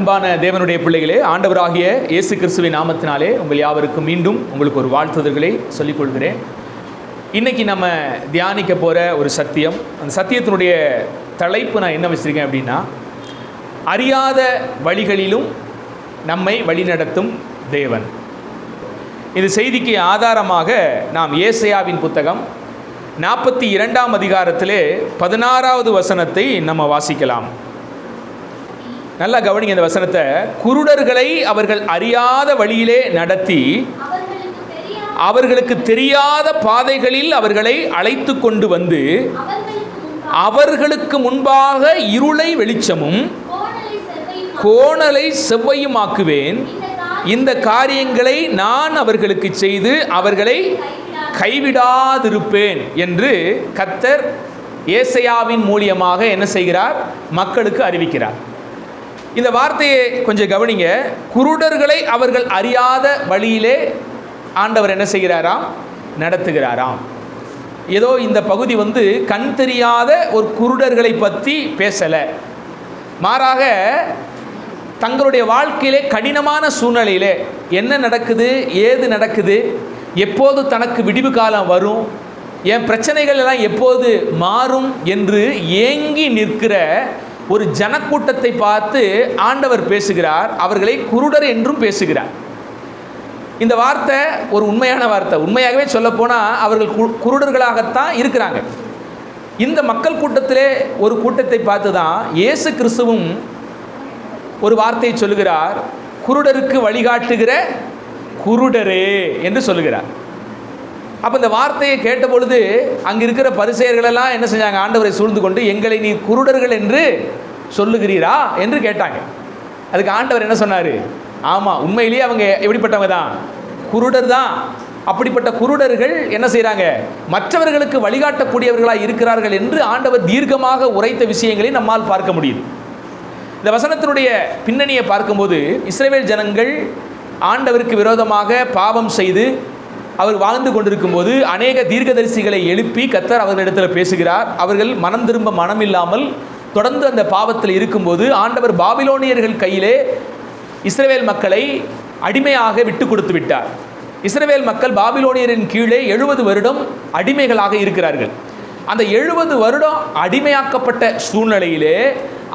அன்பான தேவனுடைய பிள்ளைகளே, ஆண்டவராகிய இயேசு கிறிஸ்துவின் நாமத்தினாலே உங்கள் யாவருக்கும் மீண்டும் உங்களுக்கு ஒரு வாழ்த்துதல்களை சொல்லிக்கொள்கிறேன். இன்றைக்கி நம்ம தியானிக்க போகிற ஒரு சத்தியம், அந்த சத்தியத்தினுடைய தலைப்பு நான் என்ன வச்சுருக்கேன் அப்படின்னா, அறியாத வழிகளிலும் நம்மை வழிநடத்தும் தேவன். இது செய்திக்கு ஆதாரமாக நாம் ஏசாயாவின் புத்தகம் 42ஆம் அதிகாரத்திலே 16வது வசனத்தை நம்ம வாசிக்கலாம். நல்லா கவனிங்க இந்த வசனத்தை. குருடர்களை அவர்கள் அறியாத வழியிலே நடத்தி அவர்களுக்கு தெரியாத பாதைகளில் அவர்களை அழைத்து கொண்டு வந்து அவர்களுக்கு முன்பாக இருளை வெளிச்சமும் கோணலை செவ்வையுமாக்குவேன். இந்த காரியங்களை நான் அவர்களுக்கு செய்து அவர்களை கைவிடாதிருப்பேன் என்று கர்த்தர் ஏசாயாவின் மூலியமாக என்ன செய்கிறார்? மக்களுக்கு அறிவிக்கிறார். இந்த வார்த்தையை கொஞ்சம் கவனிங்க. குருடர்களை அவர்கள் அறியாத வழியிலே ஆண்டவர் என்ன செய்கிறாராம்? நடத்துகிறாராம். ஏதோ இந்த பகுதி கண் தெரியாத ஒரு குருடர்களை பற்றி பேசலை. மாறாக தங்களுடைய வாழ்க்கையிலே கடினமான சூழ்நிலையிலே என்ன நடக்குது, ஏது நடக்குது, எப்போது தனக்கு விடிவு காலம் வரும், என் பிரச்சனைகள் எல்லாம் எப்போது மாறும் என்று ஏங்கி நிற்கிற ஒரு ஜனக்கூட்டத்தை பார்த்து ஆண்டவர் பேசுகிறார். அவர்களை குருடர் என்றும் பேசுகிறார். இந்த வார்த்தை ஒரு உண்மையான வார்த்தை. உண்மையாகவே சொல்லப்போனால் அவர்கள் குருடர்களாகத்தான் இருக்கிறாங்க. இந்த மக்கள் கூட்டத்திலே ஒரு கூட்டத்தை பார்த்து தான் இயேசு கிறிஸ்துவும் ஒரு வார்த்தையை சொல்லுகிறார். குருடருக்கு வழிகாட்டுகிற குருடரே என்று சொல்லுகிறார். அப்போ இந்த வார்த்தையை கேட்ட பொழுது அங்கே இருக்கிற பரிசேயர்களெல்லாம் என்ன செஞ்சாங்க? ஆண்டவரை சூழ்ந்து கொண்டு, எங்களை நீ குருடர்கள் என்று சொல்லுகிறீரா என்று கேட்டாங்க. அதுக்கு ஆண்டவர் என்ன சொன்னார்? ஆமாம், உண்மையிலேயே அவங்க எப்படிப்பட்டவங்க தான்? குருடர் தான். அப்படிப்பட்ட குருடர்கள் என்ன செய்கிறாங்க? மற்றவர்களுக்கு வழிகாட்டக்கூடியவர்களாக இருக்கிறார்கள் என்று ஆண்டவர் தீர்க்கமாக உரைத்த விஷயங்களை நம்மால் பார்க்க முடியுது. இந்த வசனத்தினுடைய பின்னணியை பார்க்கும்போது, இஸ்ரவேல் ஜனங்கள் ஆண்டவருக்கு விரோதமாக பாவம் செய்து அவர் வாழ்ந்து கொண்டிருக்கும் போது அநேக தீர்க்கதரிசிகளை எழுப்பி கர்த்தர் அவர்களிடத்தில் பேசுகிறார். அவர்கள் மனம் திரும்ப மனம் இல்லாமல் தொடர்ந்து அந்த பாவத்தில் இருக்கும்போது ஆண்டவர் பாபிலோனியர்கள் கையிலே இஸ்ரவேல் மக்களை அடிமையாக விட்டு கொடுத்து விட்டார். இஸ்ரவேல் மக்கள் பாபிலோனியரின் கீழே 70 வருடம் அடிமைகளாக இருக்கிறார்கள். அந்த 70 வருடம் அடிமையாக்கப்பட்ட சூழ்நிலையிலே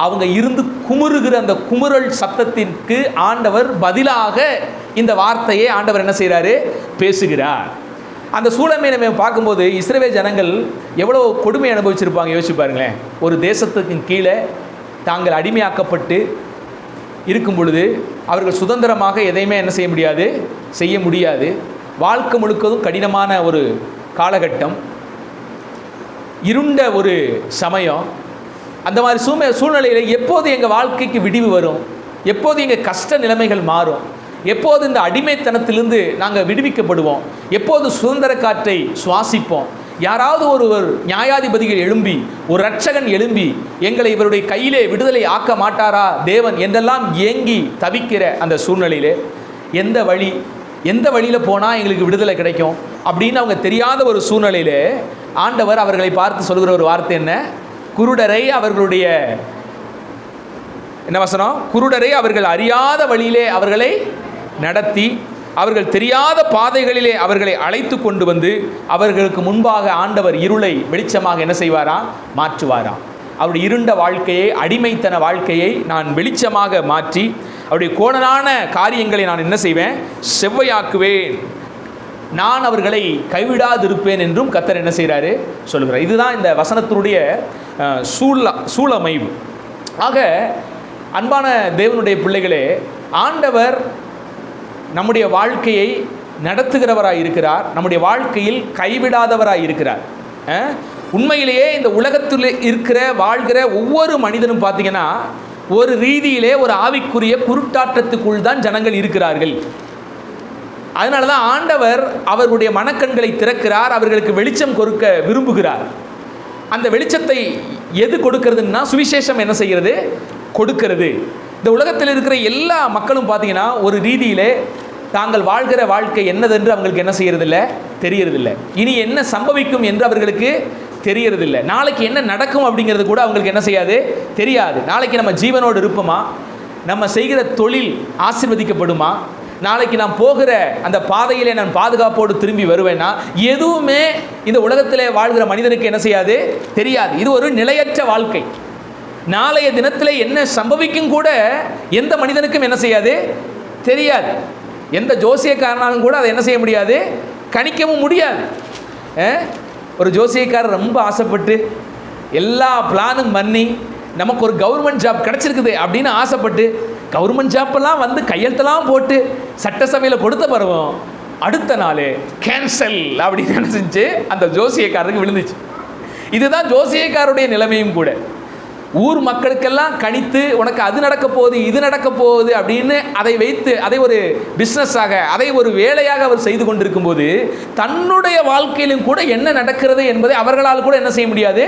அவங்க இருந்து குமுறுகிற அந்த குமுறல் சத்தத்திற்கு ஆண்டவர் பதிலாக இந்த வார்த்தையை ஆண்டவர் என்ன செய்கிறாரு? பேசுகிறார். அந்த சூழலை நம்ம பார்க்கும்போது இஸ்ரவேல் ஜனங்கள் எவ்வளோ கொடுமை அனுபவிச்சிருப்பாங்க யோசிச்சு பாருங்களேன். ஒரு தேசத்துக்கு கீழே தாங்கள் அடிமையாக்கப்பட்டு இருக்கும் பொழுது அவர்கள் சுதந்திரமாக எதையுமே என்ன செய்ய முடியாது. வாழ்க்கை முழுக்கதும் கடினமான ஒரு காலகட்டம், இருண்ட ஒரு சமயம். அந்த மாதிரி சூழ்நிலையில் எப்போது எங்கள் வாழ்க்கைக்கு விடிவு வரும், எப்போது எங்கள் கஷ்ட நிலைமைகள் மாறும், எப்போது இந்த அடிமைத்தனத்திலிருந்து நாங்கள் விடுவிக்கப்படுவோம், எப்போது சுதந்திர காற்றை சுவாசிப்போம், யாராவது ஒரு நியாயாதிபதிகள் எழும்பி, ஒரு இரட்சகன் எழும்பி எங்களை இவருடைய கையிலே விடுதலை ஆக்க மாட்டாரா தேவன் என்றெல்லாம் ஏங்கி தவிக்கிற அந்த சூழ்நிலையிலே எந்த வழியில் போனால் எங்களுக்கு விடுதலை கிடைக்கும் அப்படின்னு அவங்க தெரியாத ஒரு சூழ்நிலையிலே ஆண்டவர் அவர்களை பார்த்து சொல்கிற ஒரு வார்த்தை என்ன? குருடரை அவர்களுடைய என்ன வசனம்? குருடரை அவர்கள் அறியாத வழியிலே அவர்களை நடத்தி அவர்கள் தெரியாத பாதைகளிலே அவர்களை அழைத்து கொண்டு வந்து அவர்களுக்கு முன்பாக ஆண்டவர் இருளை வெளிச்சமாக என்ன செய்வாராம்? மாற்றுவாராம். அவருடைய இருண்ட வாழ்க்கையை, அடிமைத்தன வாழ்க்கையை நான் வெளிச்சமாக மாற்றி அவருடைய கோணலான காரியங்களை நான் என்ன செய்வேன்? செவ்வையாக்குவேன். நான் அவர்களை கைவிடாதிருப்பேன் என்றும் கர்த்தர் என்ன செய்கிறாரு? சொல்கிறார். இதுதான் இந்த வசனத்தினுடைய சூழமைவு. ஆக அன்பான தேவனுடைய பிள்ளைகளே, ஆண்டவர் நம்முடைய வாழ்க்கையை நடத்துகிறவராக இருக்கிறார். நம்முடைய வாழ்க்கையில் கைவிடாதவராக இருக்கிறார். உண்மையிலேயே இந்த உலகத்தில் வாழ்கிற ஒவ்வொரு மனிதனும் பார்த்தீங்கன்னா ஒரு ரீதியிலே ஒரு ஆவிக்குரிய குருட்டாட்டத்துக்குள் தான் ஜனங்கள் இருக்கிறார்கள். அதனால தான் ஆண்டவர் அவர்களுடைய மனக்கண்களை திறக்கிறார், அவர்களுக்கு வெளிச்சம் கொடுக்க விரும்புகிறார். அந்த வெளிச்சத்தை எது கொடுக்கிறதுன்னா சுவிசேஷம் என்ன செய்கிறது? கொடுக்கிறது. இந்த உலகத்தில் இருக்கிற எல்லா மக்களும் பார்த்தீங்கன்னா ஒரு ரீதியிலே தாங்கள் வாழ்கிற வாழ்க்கை என்னதென்று அவங்களுக்கு என்ன செய்யறதில்லை? தெரியறதில்லை. இனி என்ன சம்பவிக்கும் என்று அவர்களுக்கு தெரியறதில்லை. நாளைக்கு என்ன நடக்கும் அப்படிங்கிறது கூட அவங்களுக்கு என்ன செய்யாது? தெரியாது. நாளைக்கு நம்ம ஜீவனோடு இருப்போமா, நம்ம செய்கிற தொழில் ஆசீர்வதிக்கப்படுமா? நாளைக்கு நான் போகிற அந்த பாதையிலே நான் பாதுகாப்போடு திரும்பி வருவேன்னா? எதுவுமே இந்த உலகத்தில் வாழ்கிற மனிதனுக்கு என்ன செய்யாது? தெரியாது. இது ஒரு நிலையற்ற வாழ்க்கை. நாளைய தினத்தில் என்ன சம்பவிக்கும் கூட எந்த மனிதனுக்கும் என்ன செய்யாது? தெரியாது. எந்த ஜோசியக்காரனாலும் கூட அதை என்ன செய்ய முடியாது? கணிக்கவும் முடியாது. ஒரு ஜோசியக்காரர் ரொம்ப ஆசைப்பட்டு எல்லா பிளானும் பண்ணி நமக்கு ஒரு கவர்மெண்ட் ஜாப் கிடச்சிருக்குது அப்படின்னு ஆசைப்பட்டு கவர்மெண்ட் ஜாப்பெல்லாம் வந்து கையெழுத்தெல்லாம் போட்டு சட்டசபையில் கொடுத்த பருவம் அடுத்த நாள் கேன்சல் அப்படின்னு என்ன செஞ்சு அந்த ஜோசியக்காரருக்கு விழுந்துச்சு. இதுதான் ஜோசியக்காரருடைய நிலைமையும் கூட. ஊர் மக்களுக்கெல்லாம் கணித்து உனக்கு அது நடக்க போகுது இது நடக்க போகுது அப்படின்னு அதை வைத்து அதை ஒரு பிஸ்னஸாக அதை ஒரு வேலையாக அவர் செய்து கொண்டிருக்கும் போது தன்னுடைய வாழ்க்கையிலும் கூட என்ன நடக்கிறது என்பதை அவர்களால் கூட என்ன செய்ய முடியாது?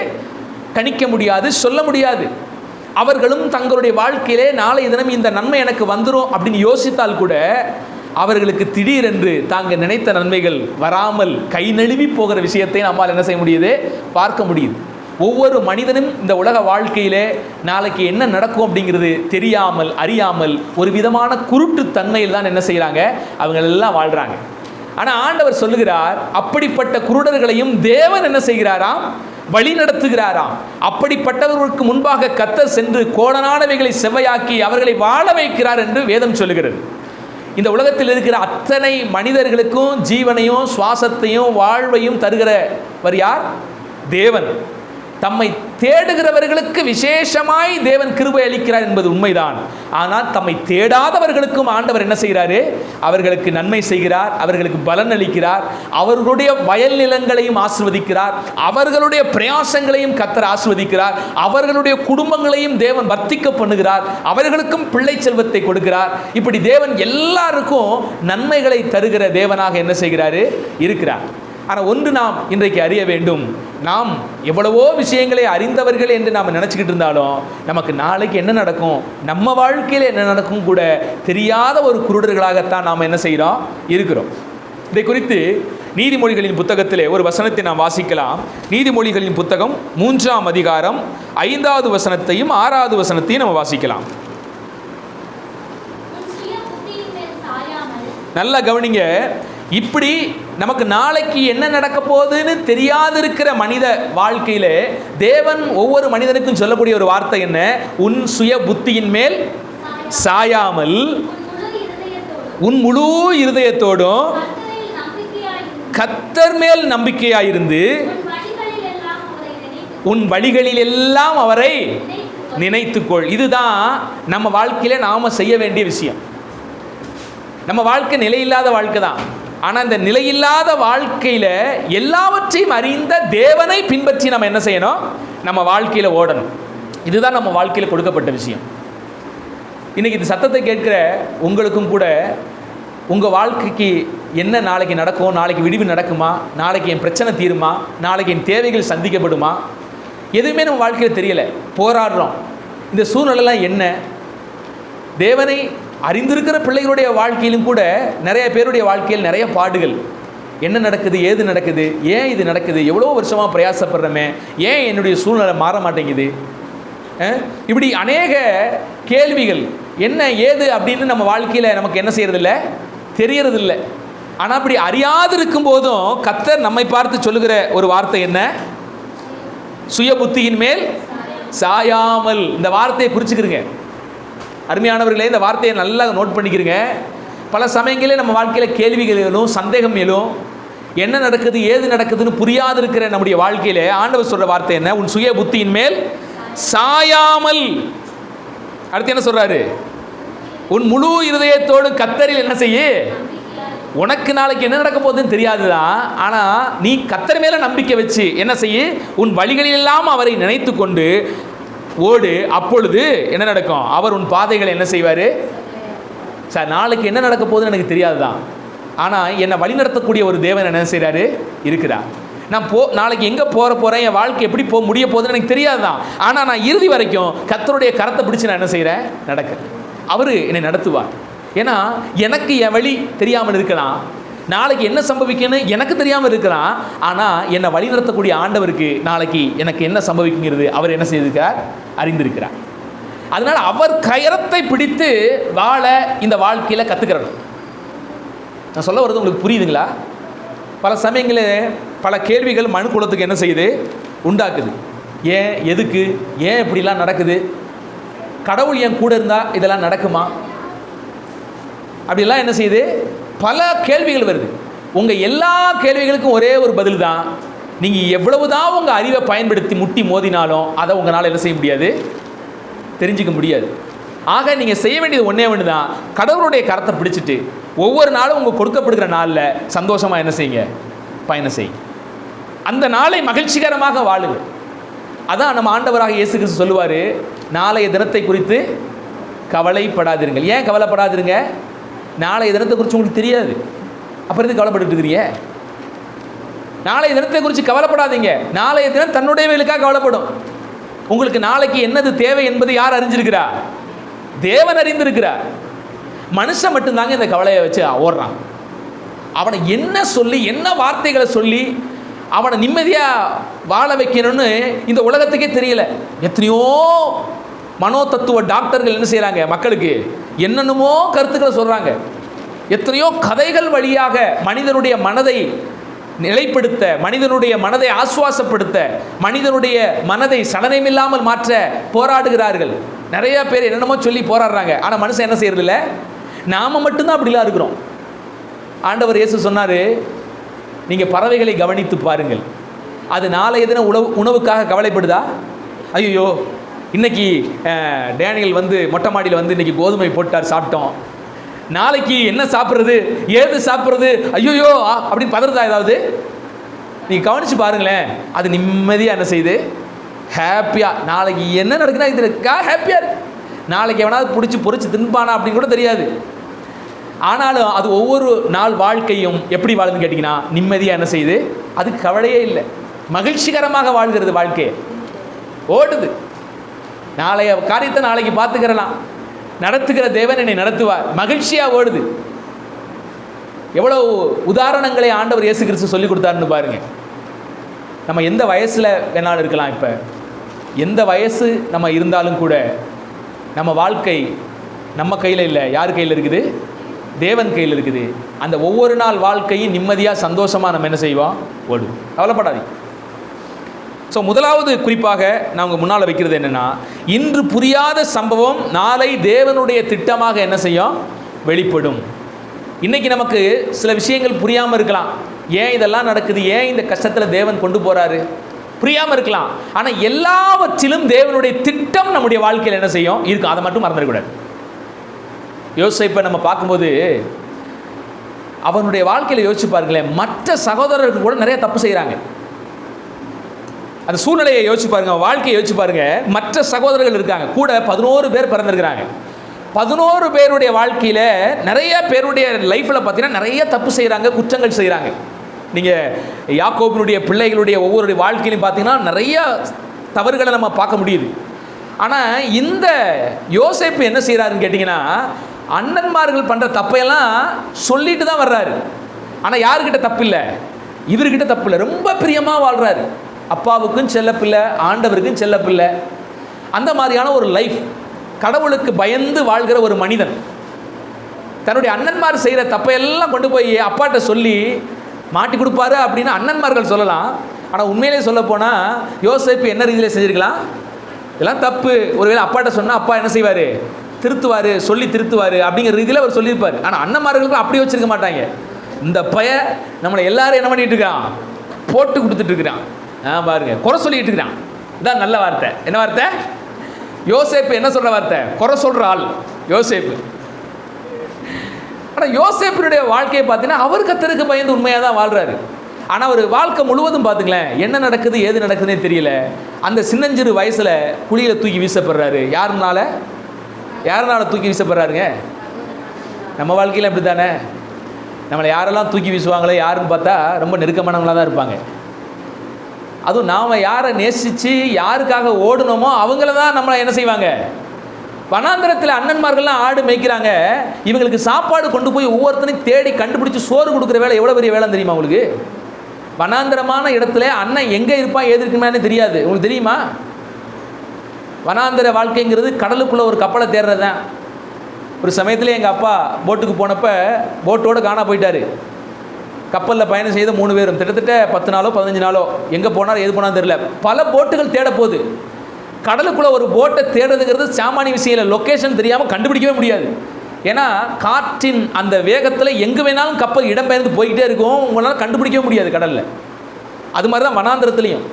கணிக்க முடியாது, சொல்ல முடியாது. அவர்களும் தங்களுடைய வாழ்க்கையிலே நாளைய தினம் இந்த நன்மை எனக்கு வந்துடும் அப்படின்னு யோசித்தால் கூட அவர்களுக்கு திடீரென்று தாங்கள் நினைத்த நன்மைகள் வராமல் கை நழுவி போகிற விஷயத்தை நம்மால் என்ன செய்ய முடியுது? பார்க்க முடியுது. ஒவ்வொரு மனிதனும் இந்த உலக வாழ்க்கையிலே நாளைக்கு என்ன நடக்கும் அப்படிங்கிறது தெரியாமல் அறியாமல் ஒரு விதமான குருட்டு தன்மையில் தான் என்ன செய்கிறாங்க? அவங்க எல்லாம் வாழ்கிறாங்க. ஆனால் ஆண்டவர் சொல்லுகிறார், அப்படிப்பட்ட குருடர்களையும் தேவன் என்ன செய்கிறாராம்? வழி நடத்துகிறாராம். அப்படிப்பட்டவர்களுக்கு முன்பாக கர்த்தர் சென்று கோடனானவைகளை செவ்வையாக்கி அவர்களை வாழ வைக்கிறார் என்று வேதம் சொல்லுகிறது. இந்த உலகத்தில் இருக்கிற அத்தனை மனிதர்களுக்கும் ஜீவனையும் சுவாசத்தையும் வாழ்வையும் தருகிறவர் யார்? தேவன். தம்மை தேடுகிறவர்களுக்கு விசேஷமாய் தேவன் கிருபை அளிக்கிறார் என்பது உண்மைதான். ஆனால் தம்மை தேடாதவர்களுக்கும் ஆண்டவர் என்ன செய்கிறாரு? அவர்களுக்கு நன்மை செய்கிறார், அவர்களுக்கு பலன் அளிக்கிறார், அவர்களுடைய வயல் நிலங்களையும் ஆசீர்வதிக்கிறார், அவர்களுடைய பிரயாசங்களையும் கர்த்தர் ஆசீர்வதிக்கிறார், அவர்களுடைய குடும்பங்களையும் தேவன் வர்த்திக்க பண்ணுகிறார், அவர்களுக்கும் பிள்ளை செல்வத்தை கொடுக்கிறார். இப்படி தேவன் எல்லாருக்கும் நன்மைகளை தருகிற தேவனாக என்ன செய்கிறாரு? இருக்கிறார். ஆனால் ஒன்று நாம் இன்றைக்கு அறிய வேண்டும், நாம் எவ்வளவோ விஷயங்களை அறிந்தவர்கள் என்று நாம் நினச்சிக்கிட்டு இருந்தாலும் நமக்கு நாளைக்கு என்ன நடக்கும், நம்ம வாழ்க்கையில் என்ன நடக்கும் கூட தெரியாத ஒரு குருடர்களாகத்தான் நாம் என்ன செய்கிறோம்? இருக்கிறோம். இதை குறித்து நீதிமொழிகளின் புத்தகத்திலே ஒரு வசனத்தை நாம் வாசிக்கலாம். நீதிமொழிகளின் புத்தகம் 3ஆம் அதிகாரம் 5வது வசனத்தையும் 6வது வசனத்தையும் நம்ம வாசிக்கலாம். நல்லா கவனிங்க. இப்படி நமக்கு நாளைக்கு என்ன நடக்க போகுதுன்னு தெரியாது இருக்கிற மனித வாழ்க்கையில தேவன் ஒவ்வொரு மனிதனுக்கும் சொல்லக்கூடிய ஒரு வார்த்தை என்ன? உன் சுய புத்தியின் மேல் சாயாமல் உன் முழு இருதயத்தோடும் கர்த்தர் மேல் நம்பிக்கையாயிருந்து உன் வழிகளில் எல்லாம் அவரை நினைத்துக்கொள். இதுதான் நம்ம வாழ்க்கையில நாம செய்ய வேண்டிய விஷயம். நம்ம வாழ்க்கை நிலையில்லாத வாழ்க்கை தான். ஆனால் இந்த நிலையில்லாத வாழ்க்கையில் எல்லாவற்றையும் அறிந்த தேவனை பின்பற்றி நம்ம என்ன செய்யணும்? நம்ம வாழ்க்கையில் ஓடணும். இதுதான் நம்ம வாழ்க்கையில் கொடுக்கப்பட்ட விஷயம். இன்றைக்கி இந்த சத்தத்தை கேட்கிற உங்களுக்கும் கூட உங்கள் வாழ்க்கைக்கு என்ன நாளைக்கு நடக்கும், நாளைக்கு விடிவு நடக்குமா, நாளைக்கு என் பிரச்சனை தீருமா, நாளைக்கு என் தேவைகள் சந்திக்கப்படுமா, எதுவுமே நம்ம வாழ்க்கையில் தெரியலை. போராடுறோம். இந்த சூழ்நிலைலாம் என்ன? தேவனை அறிந்திருக்கிற பிள்ளைகளுடைய வாழ்க்கையிலும் கூட நிறைய பேருடைய வாழ்க்கையில் நிறைய பாடுகள். என்ன நடக்குது, ஏது நடக்குது, ஏன் இது நடக்குது, எவ்வளோ வருஷமாக பிரயாசப்படுறோமே, ஏன் என்னுடைய சூழ்நிலை மாற மாட்டேங்குது, இப்படி அநேக கேள்விகள் என்ன ஏது அப்படின்னு நம்ம வாழ்க்கையில் நமக்கு என்ன செய்யறதில்ல? தெரியறதில்ல. ஆனால் அப்படி அறியாது இருக்கும் போதும் கர்த்தர் நம்மை பார்த்து சொல்லுகிற ஒரு வார்த்தை என்ன? சுய புத்தியின் மேல் சாயாமல். இந்த வார்த்தையை குறிச்சுக்கிறீங்க அருமையானவர்களே. இந்த வார்த்தையை நல்லா நோட் பண்ணிக்கிறீங்க. பல சமயங்களே நம்ம வாழ்க்கையில் கேள்விகள் எழும், சந்தேகம் எழும். என்ன நடக்குது, ஏது நடக்குதுன்னு புரியாது இருக்கிற நம்முடைய வாழ்க்கையில ஆண்டவர் சொல்ற வார்த்தை என்ன? உன் சுய புத்தியின் மேல் சாயாமல். அடுத்து என்ன சொல்றாரு? உன் முழு இருதயத்தோடு கர்த்தரில் என்ன செய்ய. உனக்கு நாளைக்கு என்ன நடக்க போகுதுன்னு தெரியாதுதான். ஆனால் நீ கர்த்தர் மேலே நம்பிக்கை வச்சு என்ன செய்ய? உன் வழிகளிலெல்லாம் அவரை நினைத்து கொண்டு ஓடு. அப்பொழுது என்ன நடக்கும்? அவர் உன் பாதைகளை என்ன செய்வார்? சார் நாளைக்கு என்ன நடக்க போகுதுன்னு எனக்கு தெரியாது தான். ஆனால் என்னை வழிநடத்தக்கூடிய ஒரு தேவன் என்ன செய்கிறாரு? இருக்கிறார். நான் நாளைக்கு எங்கே போகிறேன், என் வாழ்க்கை எப்படி முடிய போகுதுன்னு எனக்கு தெரியாது தான். ஆனால் நான் இறுதி வரைக்கும் கர்த்தருடைய கரத்தை பிடிச்சி நான் என்ன செய்கிறேன்? நடக்கிறேன். அவர் என்னை நடத்துவார். ஏன்னா எனக்கு என் வழி தெரியாமல் இருக்கலாம், நாளைக்கு என்ன சம்பவிக்குன்னு எனக்கு தெரியாமல் இருக்கலாம். ஆனால் என்னை வழி நடத்தக்கூடிய ஆண்டவருக்கு நாளைக்கு எனக்கு என்ன சம்பவிக்குங்கிறது அவர் என்ன செய்திருக்கிறார்? அறிந்திருக்கிறார். அதனால் அவர் கயரத்தை பிடித்து வாழ இந்த வாழ்க்கையில் கற்றுக்கிறணும். நான் சொல்ல வர்றது உங்களுக்கு புரியுதுங்களா? பல சமயங்களில் பல கேள்விகள் மனு குலத்துக்கு என்ன செய்யுது, உண்டாக்குது. ஏன், எதுக்கு, ஏன் இப்படிலாம் நடக்குது, கடவுள் என் கூட இருந்தால் இதெல்லாம் நடக்குமா, அப்படிலாம் என்ன செய்யுது, பல கேள்விகள் வருது. உங்கள் எல்லா கேள்விகளுக்கும் ஒரே ஒரு பதில் தான், நீங்கள் எவ்வளவுதான் உங்கள் அறிவை பயன்படுத்தி முட்டி மோதினாலும் அதை உங்களால் என்ன செய்ய முடியாது, தெரிஞ்சிக்க முடியாது. ஆக நீங்கள் செய்ய வேண்டியது ஒன்றே ஒன்று தான், கடவுளுடைய கரத்தை பிடிச்சிட்டு ஒவ்வொரு நாளும் உங்கள் கொடுக்கப்படுகிற நாளில் சந்தோஷமாக என்ன செய்யுங்க, பயணம் செய்யுங்க. அந்த நாளை மகிழ்ச்சிகரமாக வாழுங்க. அதான் நம்ம ஆண்டவராக இயேசு கிறிஸ்து சொல்லுவார், நாளைய தினத்தை குறித்து கவலைப்படாதிருங்கள். ஏன் கவலைப்படாதிருங்க? நாளைய தினத்தை குறித்து உங்களுக்கு தெரியாது, அப்புறம் எதுக்கு கவலைப்பட்டு இருக்கிறீங்க? நாளைய தினத்தை குறித்து கவலைப்படாதீங்க. நாளைய தினம் தன்னுடைய வேலைக்காக கவலைப்படும். உங்களுக்கு நாளைக்கு என்னது தேவை என்பது யார் அறிஞ்சிருக்கிறா? தேவன் அறிந்திருக்கிறார். மனுஷன் மட்டும்தாங்க இந்த கவலையை வச்சு ஓடுறான். அவனை என்ன சொல்லி, என்ன வார்த்தைகளை சொல்லி அவனை நிம்மதியாக வாழ வைக்கணும்னு இந்த உலகத்துக்கே தெரியல. எத்தனையோ மனோ தத்துவ டாக்டர்கள் என்ன செய்கிறாங்க, மக்களுக்கு என்னென்னமோ கருத்துக்களை சொல்கிறாங்க. எத்தனையோ கதைகள் வழியாக மனிதனுடைய மனதை நிலைப்படுத்த, மனிதனுடைய மனதை ஆசுவாசப்படுத்த, மனிதனுடைய மனதை சலனமில்லாமல் மாற்ற போராடுகிறார்கள். நிறைய பேர் என்னென்னமோ சொல்லி போராடுறாங்க. ஆனால் மனுஷன் என்ன செய்யறதில்ல, நாம் மட்டும்தான் அப்படிலாம் இருக்கிறோம். ஆண்டவர் இயேசு சொன்னார், நீங்கள் பறவைகளை கவனித்து பாருங்கள், அது நாளைய தினம் உணவுக்காக கவலைப்படுதா? ஐயோ இன்னைக்கு டேனியல் வந்து மொட்டை மாடியில் வந்து இன்னைக்கு கோதுமை போட்டார், சாப்பிட்டோம், நாளைக்கு என்ன சாப்பிட்றது, ஏது சாப்பிட்றது, ஐயோயோ அப்படின்னு பதறதா? ஏதாவது நீங்கள் கவனித்து பாருங்களேன். அது நிம்மதியாக என்ன செய்யுது, ஹாப்பியாக நாளைக்கு என்ன நடக்குதுன்னா இதுக்காக ஹாப்பியாக இருக்கு. நாளைக்கு எவனாவது பிடிச்சி பொறிச்சு தின்பானா அப்படின்னு கூட தெரியாது. ஆனாலும் அது ஒவ்வொரு நாள் வாழ்க்கையும் எப்படி வாழுதுன்னு கேட்டிங்கன்னா நிம்மதியாக என்ன செய்யுது, அதுக்கு கவலையே இல்லை, மகிழ்ச்சிகரமாக வாழ்கிறது. வாழ்க்கையை ஓடுது. நாளைய காரியத்தை நாளைக்கு பார்த்துக்கிறலாம், நடத்துகிற தேவன் என்னை நடத்துவார், மகிழ்ச்சியாக ஓடுது. எவ்வளோ உதாரணங்களை ஆண்டவர் இயேசு கிறிஸ்து சொல்லி கொடுத்தாருன்னு பாருங்க. நம்ம எந்த வயசில் வேணாலும் இருக்கலாம். இப்போ எந்த வயசு நம்ம இருந்தாலும் கூட நம்ம வாழ்க்கை நம்ம கையில் இல்லை, யார் கையில் இருக்குது, தேவன் கையில் இருக்குது. அந்த ஒவ்வொரு நாள் வாழ்க்கையும் நிம்மதியாக சந்தோஷமாக நம்ம என்ன செய்வோம், ஓடும். கவலைப்படாதீங்க. ஸோ முதலாவது குறிப்பாக நான் உங்கள் முன்னால் வைக்கிறது என்னென்னா, இன்று புரியாத சம்பவம் நாளை தேவனுடைய திட்டமாக என்ன செய்யும், வெளிப்படும். இன்றைக்கி நமக்கு சில விஷயங்கள் புரியாமல் இருக்கலாம். ஏன் இதெல்லாம் நடக்குது, ஏன் இந்த கஷ்டத்தில் தேவன் கொண்டு போகிறாரு, புரியாமல் இருக்கலாம். ஆனால் எல்லாவற்றிலும் தேவனுடைய திட்டம் நம்முடைய வாழ்க்கையில் என்ன செய்யும், இருக்கும். அதை மட்டும் மறந்துடக்கூடாது. யோசிப்பை நம்ம பார்க்கும்போது அவனுடைய வாழ்க்கையில் யோசிச்சு பாருங்களேன், மற்ற சகோதரர்கள் கூட நிறைய தப்பு செய்கிறாங்க. அந்த சூழ்நிலையை யோசிச்சு பாருங்க, வாழ்க்கையை யோசிச்சு பாருங்க. மற்ற சகோதரர்கள் இருக்காங்க, கூட 11 பேர் பிறந்திருக்கிறாங்க. 11 பேருடைய வாழ்க்கையில் நிறைய பேருடைய லைஃப்பில் பார்த்தீங்கன்னா நிறைய தப்பு செய்கிறாங்க, குற்றங்கள் செய்கிறாங்க. நீங்கள் யாக்கோபினுடைய பிள்ளைகளுடைய ஒவ்வொரு வாழ்க்கையிலையும் பார்த்தீங்கன்னா நிறைய தவறுகளை நம்ம பார்க்க முடியுது. ஆனால் இந்த யோசேப்பு என்ன செய்கிறாருன்னு கேட்டிங்கன்னா, அண்ணன்மார்கள் பண்ணுற தப்பையெல்லாம் சொல்லிட்டு தான் வர்றாரு. ஆனால் யாருக்கிட்ட தப்பு இல்லை, இவர்கிட்ட தப்பு இல்லை. ரொம்ப பிரியமாக வாழ்கிறாரு. அப்பாவுக்கும் செல்லப்பில்லை, ஆண்டவருக்கும் செல்லப்பில்லை. அந்த மாதிரியான ஒரு லைஃப், கடவுளுக்கு பயந்து வாழ்கிற ஒரு மனிதன் தன்னுடைய அண்ணன்மார் செய்கிற தப்பையெல்லாம் கொண்டு போய் அப்பாட்ட சொல்லி மாட்டி கொடுப்பாரு அப்படின்னு அண்ணன்மார்கள் சொல்லலாம். ஆனால் உண்மையிலே சொல்ல போனால் யோசேப்பு என்ன ரீதியில் செஞ்சுருக்கலாம், இதெல்லாம் தப்பு, ஒருவேளை அப்பாட்ட சொன்னால் அப்பா என்ன செய்வார், திருத்துவார், சொல்லி திருத்துவார் அப்படிங்கிற ரீதியில் அவர் சொல்லியிருப்பார். ஆனால் அண்ணன்மார்களுக்கும் அப்படி வச்சுருக்க மாட்டாங்க. இந்த பைய நம்மளை எல்லாரும் என்ன பண்ணிகிட்டு இருக்கான், போட்டு கொடுத்துட்டு இருக்கிறான், பாருங்க, குறை சொல்லிட்டு இருக்கிறான். இதான் நல்ல வார்த்தை. என்ன வார்த்தை? யோசேப்பு என்ன சொல்கிற வார்த்தை, குறை சொல்கிற ஆள் யோசேப்பு. ஆனால் யோசேப்பினுடைய வாழ்க்கையை பார்த்தீங்கன்னா அவர் கர்த்தருக்கு பயந்து உண்மையாக தான் வாழ்கிறாரு. ஆனால் அவர் வாழ்க்கை முழுவதும் பார்த்துங்களேன், என்ன நடக்குது ஏது நடக்குதுன்னே தெரியல. அந்த சின்னஞ்சிறு வயசில் குழியில் தூக்கி வீசப்படுறாரு. யாருனால தூக்கி வீசப்படுறாருங்க? நம்ம வாழ்க்கையில் அப்படி தானே. நம்மளை யாரெல்லாம் தூக்கி வீசுவாங்களோ யாருன்னு பார்த்தா ரொம்ப நெருக்கமானவங்களாக தான் இருப்பாங்க. அதுவும் நாம் யாரை நேசித்து யாருக்காக ஓடணுமோ அவங்கள தான் நம்மளை என்ன செய்வாங்க, வனாந்திரத்தில் அண்ணன்மார்கள்லாம் ஆடு மேய்க்கிறாங்க, இவங்களுக்கு சாப்பாடு கொண்டு போய் ஒவ்வொருத்தனையும் தேடி கண்டுபிடிச்சி சோறு கொடுக்குற வேலை எவ்வளோ பெரிய வேலை தெரியுமா உங்களுக்கு? வனாந்திரமான இடத்துல அண்ணன் எங்கே இருப்பான் ஏது இருக்குமானே தெரியாது. உங்களுக்கு தெரியுமா? வனாந்தர வாழ்க்கைங்கிறது கடலுக்குள்ளே ஒரு கப்பலை தேடுறது தான். ஒரு சமயத்தில் எங்கள் அப்பா போட்டுக்கு போனப்போ போட்டோடு காணா போயிட்டார். கப்பலில் பயணம் செய்த 3 பேரும் கிட்டத்தட்ட 10 நாளோ 15 நாளோ எங்கே போனாலும் எது போனாலும் தெரியல. பல போட்டுகள் தேட போகுது. கடலுக்குள்ளே ஒரு போட்டை தேடுறதுங்கிறது சாமானிய விஷயம் இல்லை. லொக்கேஷன் தெரியாமல் கண்டுபிடிக்கவே முடியாது. ஏன்னா காற்றின் அந்த வேகத்தில் எங்கே வேணாலும் கப்பல் இடம்பெயர்ந்து போய்கிட்டே இருக்கும், உங்களால் கண்டுபிடிக்கவே முடியாது கடலில். அது மாதிரி தான் வனாந்திரத்துலையும்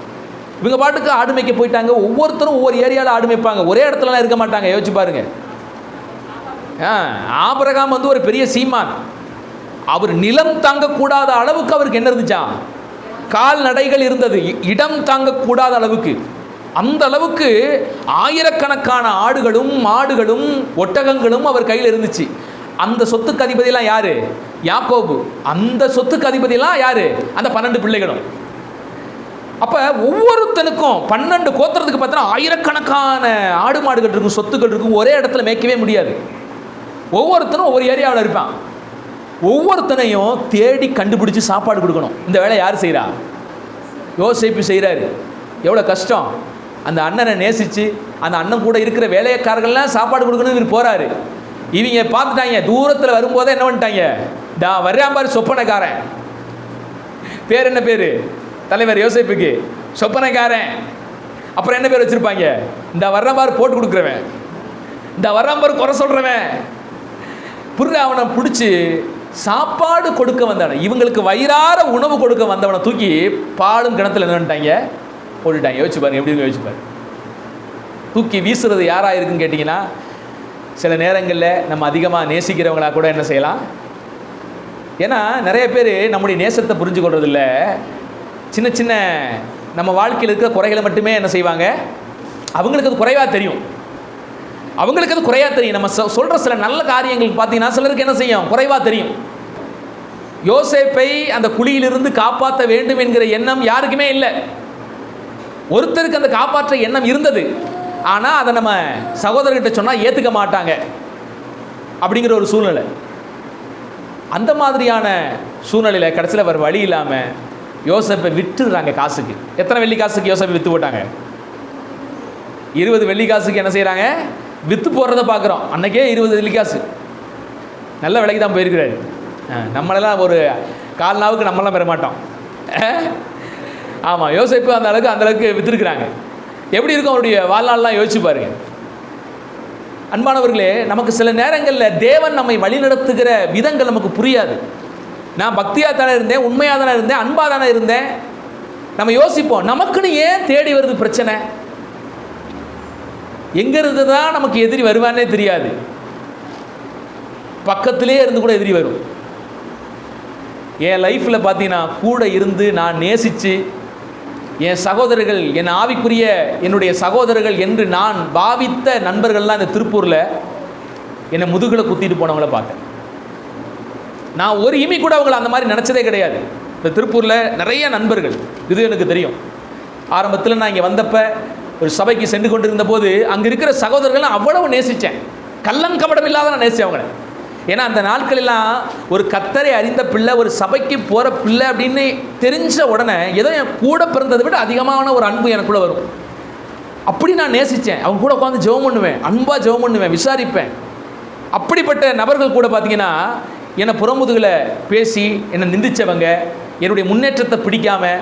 இவங்க பாட்டுக்கு ஆடு மேய்க்க போயிட்டாங்க. ஒவ்வொருத்தரும் ஒவ்வொரு ஏரியாவில் ஆடு மேய்ப்பாங்க, ஒரே இடத்துலலாம் இருக்க மாட்டாங்க. யோசிச்சு பாருங்க. ஆபிரகாம் வந்து ஒரு பெரிய சீமான். அவர் நிலம் தாங்கக்கூடாத அளவுக்கு அவருக்கு என்ன இருந்துச்சா? கால்நடைகள் இருந்தது, இடம் தாங்கக்கூடாத அளவுக்கு. அந்த அளவுக்கு ஆயிரக்கணக்கான ஆடுகளும் மாடுகளும் ஒட்டகங்களும் அவர் கையில் இருந்துச்சு. அந்த சொத்துக்கு அதிபதியெல்லாம் யாரு? யாக்கோபு. அந்த சொத்துக்கு அதிபதியெல்லாம் யாரு? அந்த 12 பிள்ளைகளும். அப்போ ஒவ்வொருத்தனுக்கும் 12 கோத்திரத்துக்கு பார்த்தா ஆயிரக்கணக்கான ஆடு மாடுகள் இருக்கும், சொத்துக்கள் இருக்கும். ஒரே இடத்துல மேய்க்கவே முடியாது. ஒவ்வொருத்தனும் ஒவ்வொரு ஏரியாவில் இருப்பான். ஒவ்வொருத்தனையும் தேடி கண்டுபிடிச்சி சாப்பாடு கொடுக்கணும். இந்த வேலை யார் செய்கிறா? யோசேப்பு செய்கிறாரு. எவ்வளோ கஷ்டம். அந்த அண்ணனை நேசித்து அந்த அண்ணன் கூட இருக்கிற வேலைக்காரர்கள்லாம் சாப்பாடு கொடுக்கணும். இவர் போகிறாரு. இவங்க பார்த்துட்டாங்க. தூரத்தில் வரும்போதே என்ன பண்ணிட்டாங்க? வர்றான் பாரு சொப்பனைக்காரன். பேர் என்ன பேர்? தலைவர் யோசேப்புக்கு சொப்பனைக்காரன். அப்புறம் என்ன பேர் வச்சுருப்பாங்க? இந்த வர்றான் பாரு போட்டு கொடுக்குறவன், இந்த வர்றான் பாரு குறை சொல்கிறவன். புரிய அவனை பிடிச்சி சாப்பாடு கொடுக்க வந்தவனை, இவங்களுக்கு வயிறார உணவு கொடுக்க வந்தவனை தூக்கி பாலும் கிணத்துல என்னட்டாங்க போட்டுட்டாங்க. யோசிச்சு பாருங்க, எப்படி யோசிச்சு பாருங்க. தூக்கி வீசுறது யாராக இருக்குன்னு கேட்டிங்கன்னா, சில நேரங்களில் நம்ம அதிகமாக நேசிக்கிறவங்களா கூட என்ன செய்யலாம். ஏன்னா நிறைய பேர் நம்முடைய நேசத்தை புரிஞ்சு கொள்றதில்ல. சின்ன சின்ன நம்ம வாழ்க்கையில் இருக்கிற குறைகளை மட்டுமே என்ன செய்வாங்க, அவங்களுக்கு அது குறைவாக தெரியும். அவங்களுக்கு அது குறையாக தெரியும். நம்ம சொல்கிற சில நல்ல காரியங்களுக்கு பார்த்தீங்கன்னா சிலருக்கு என்ன செய்யும், குறைவாக தெரியும். யோசேப்பை அந்த குழியிலிருந்து காப்பாற்ற வேண்டும் என்கிற எண்ணம் யாருக்குமே இல்லை. ஒருத்தருக்கு அந்த காப்பாற்ற எண்ணம் இருந்தது. ஆனால் அதை நம்ம சகோதரர்கிட்ட சொன்னால் ஏற்றுக்க மாட்டாங்க அப்படிங்கிற ஒரு சூழ்நிலை. அந்த மாதிரியான சூழ்நிலையில் கடைசியில் வேறு வழி இல்லாமல் யோசேப்பை விட்டுடுறாங்க காசுக்கு. எத்தனை வெள்ளி காசுக்கு யோசேப்பை விற்று போட்டாங்க? 20 வெள்ளி காசுக்கு என்ன செய்கிறாங்க, விற்று போடுறத பார்க்குறோம். அன்றைக்கே 20 வெள்ளி காசு. நல்ல விலைக்கு தான் போயிருக்கிறாரு. நம்மளெல்லாம் ஒரு 4 நாவுக்கு நம்மளாம் பெற மாட்டோம். ஆமாம், யோசேப்பு அந்த அளவுக்கு விற்றுருக்குறாங்க. எப்படி இருக்கும் அவருடைய வாழ்நாள்லாம் யோசிச்சு பாருங்க. அன்பானவர்களே, நமக்கு சில நேரங்களில் தேவன் நம்மை வழிநடத்துகிற விதங்கள் நமக்கு புரியாது. நான் பக்தியாக தானே இருந்தேன், உண்மையாக தானே இருந்தேன், அன்பாக தானே இருந்தேன். நம்ம யோசிப்போம், நமக்குன்னு ஏன் தேடி வருது பிரச்சனை? எங்கிருந்து தான் நமக்கு எதிரி வருவானே தெரியாது. பக்கத்திலே இருந்து கூட எதிரி வரும். என் லைஃப்பில் பார்த்தீங்கன்னா கூட இருந்து நான் நேசித்து என் சகோதரர்கள், என் ஆவிக்குரிய என்னுடைய சகோதரர்கள் என்று நான் பாவித்த நண்பர்கள்லாம் இந்த திருப்பூரில் என்னை முதுகில் குத்திட்டு போனவங்கள பார்த்தேன். நான் ஒரு இமி கூட அவங்கள அந்த மாதிரி நினச்சதே கிடையாது. இந்த திருப்பூரில் நிறைய நண்பர்கள், இது எனக்கு தெரியும். ஆரம்பத்தில் நான் இங்கே வந்தப்போ ஒரு சபைக்கு சென்று கொண்டிருந்த போது அங்கே இருக்கிற சகோதரர்கள்லாம் அவ்வளவு நேசித்தேன். கள்ளங்கபடம் இல்லாத நான் நேசித்தேன் அவங்கள. ஏன்னா அந்த நாட்களெல்லாம் ஒரு கர்த்தரை அறிந்த பிள்ளை, ஒரு சபைக்கு போகிற பிள்ளை அப்படின்னு தெரிஞ்ச உடனே ஏதோ என் கூட பிறந்ததை விட அதிகமான ஒரு அன்பு எனக்குள்ளே வரும். அப்படி நான் நேசித்தேன். அவங்க கூட உட்காந்து ஜெபம் பண்ணுவேன், அன்பாக ஜெபம் பண்ணுவேன், விசாரிப்பேன். அப்படிப்பட்ட நபர்கள் கூட பார்த்தீங்கன்னா என்னை புறமுதுகில் பேசி என்னை நிந்திச்சவங்க, என்னுடைய முன்னேற்றத்தை பிடிக்காமல்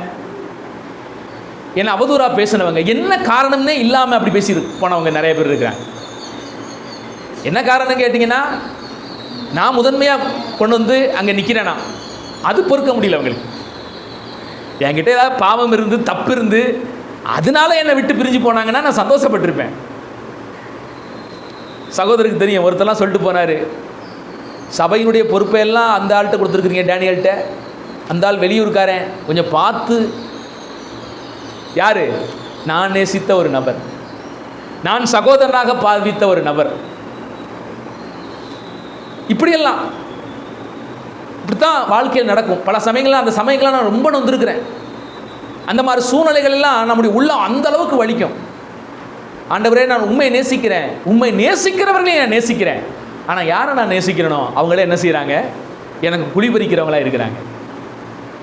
என்னை அவதூறாக பேசினவங்க, என்ன காரணம்னே இல்லாமல் அப்படி பேசி போனவங்க நிறைய பேர் இருக்கிறாங்க. என்ன காரணம் கேட்டிங்கன்னா, நான் முதன்மையாக கொண்டு வந்து அங்கே நிற்கிறேன்னா அது பொறுக்க முடியல அவங்களுக்கு. என்கிட்ட ஏதாவது பாவம் இருந்து தப்பு இருந்து அதனால என்னை விட்டு பிரிஞ்சு போனாங்கன்னா நான் சந்தோஷப்பட்டிருப்பேன். சகோதரருக்கு தெரியும், ஒருத்தெல்லாம் சொல்லிட்டு போனார், சபையினுடைய பொறுப்பையெல்லாம் அந்த ஆள்கிட்ட கொடுத்துருக்குறீங்க டேனியல்கிட்ட, அந்த ஆள் வெளியூருக்காரன், கொஞ்சம் பார்த்து. யார்? நான் நேசித்த ஒரு நபர், நான் சகோதரனாக பாவித்த ஒரு நபர். இப்படியெல்லாம் இப்படித்தான் வாழ்க்கையில் நடக்கும். பல சமயங்களில் அந்த சமயங்கள்லாம் நான் ரொம்ப நொந்திருக்கிறேன். அந்த மாதிரி சூழ்நிலைகள் எல்லாம் நம்முடைய உள்ளம் அந்த அளவுக்கு வலிக்கும். ஆண்டவரே, நான் உண்மை நேசிக்கிறேன், உண்மை நேசிக்கிறவர்களையும் நான் நேசிக்கிறேன். ஆனால் யாரை நான் நேசிக்கிறேனோ அவங்களே என்ன செய்கிறாங்க, எனக்கு குழிபறிக்கிறவங்களா இருக்கிறாங்க.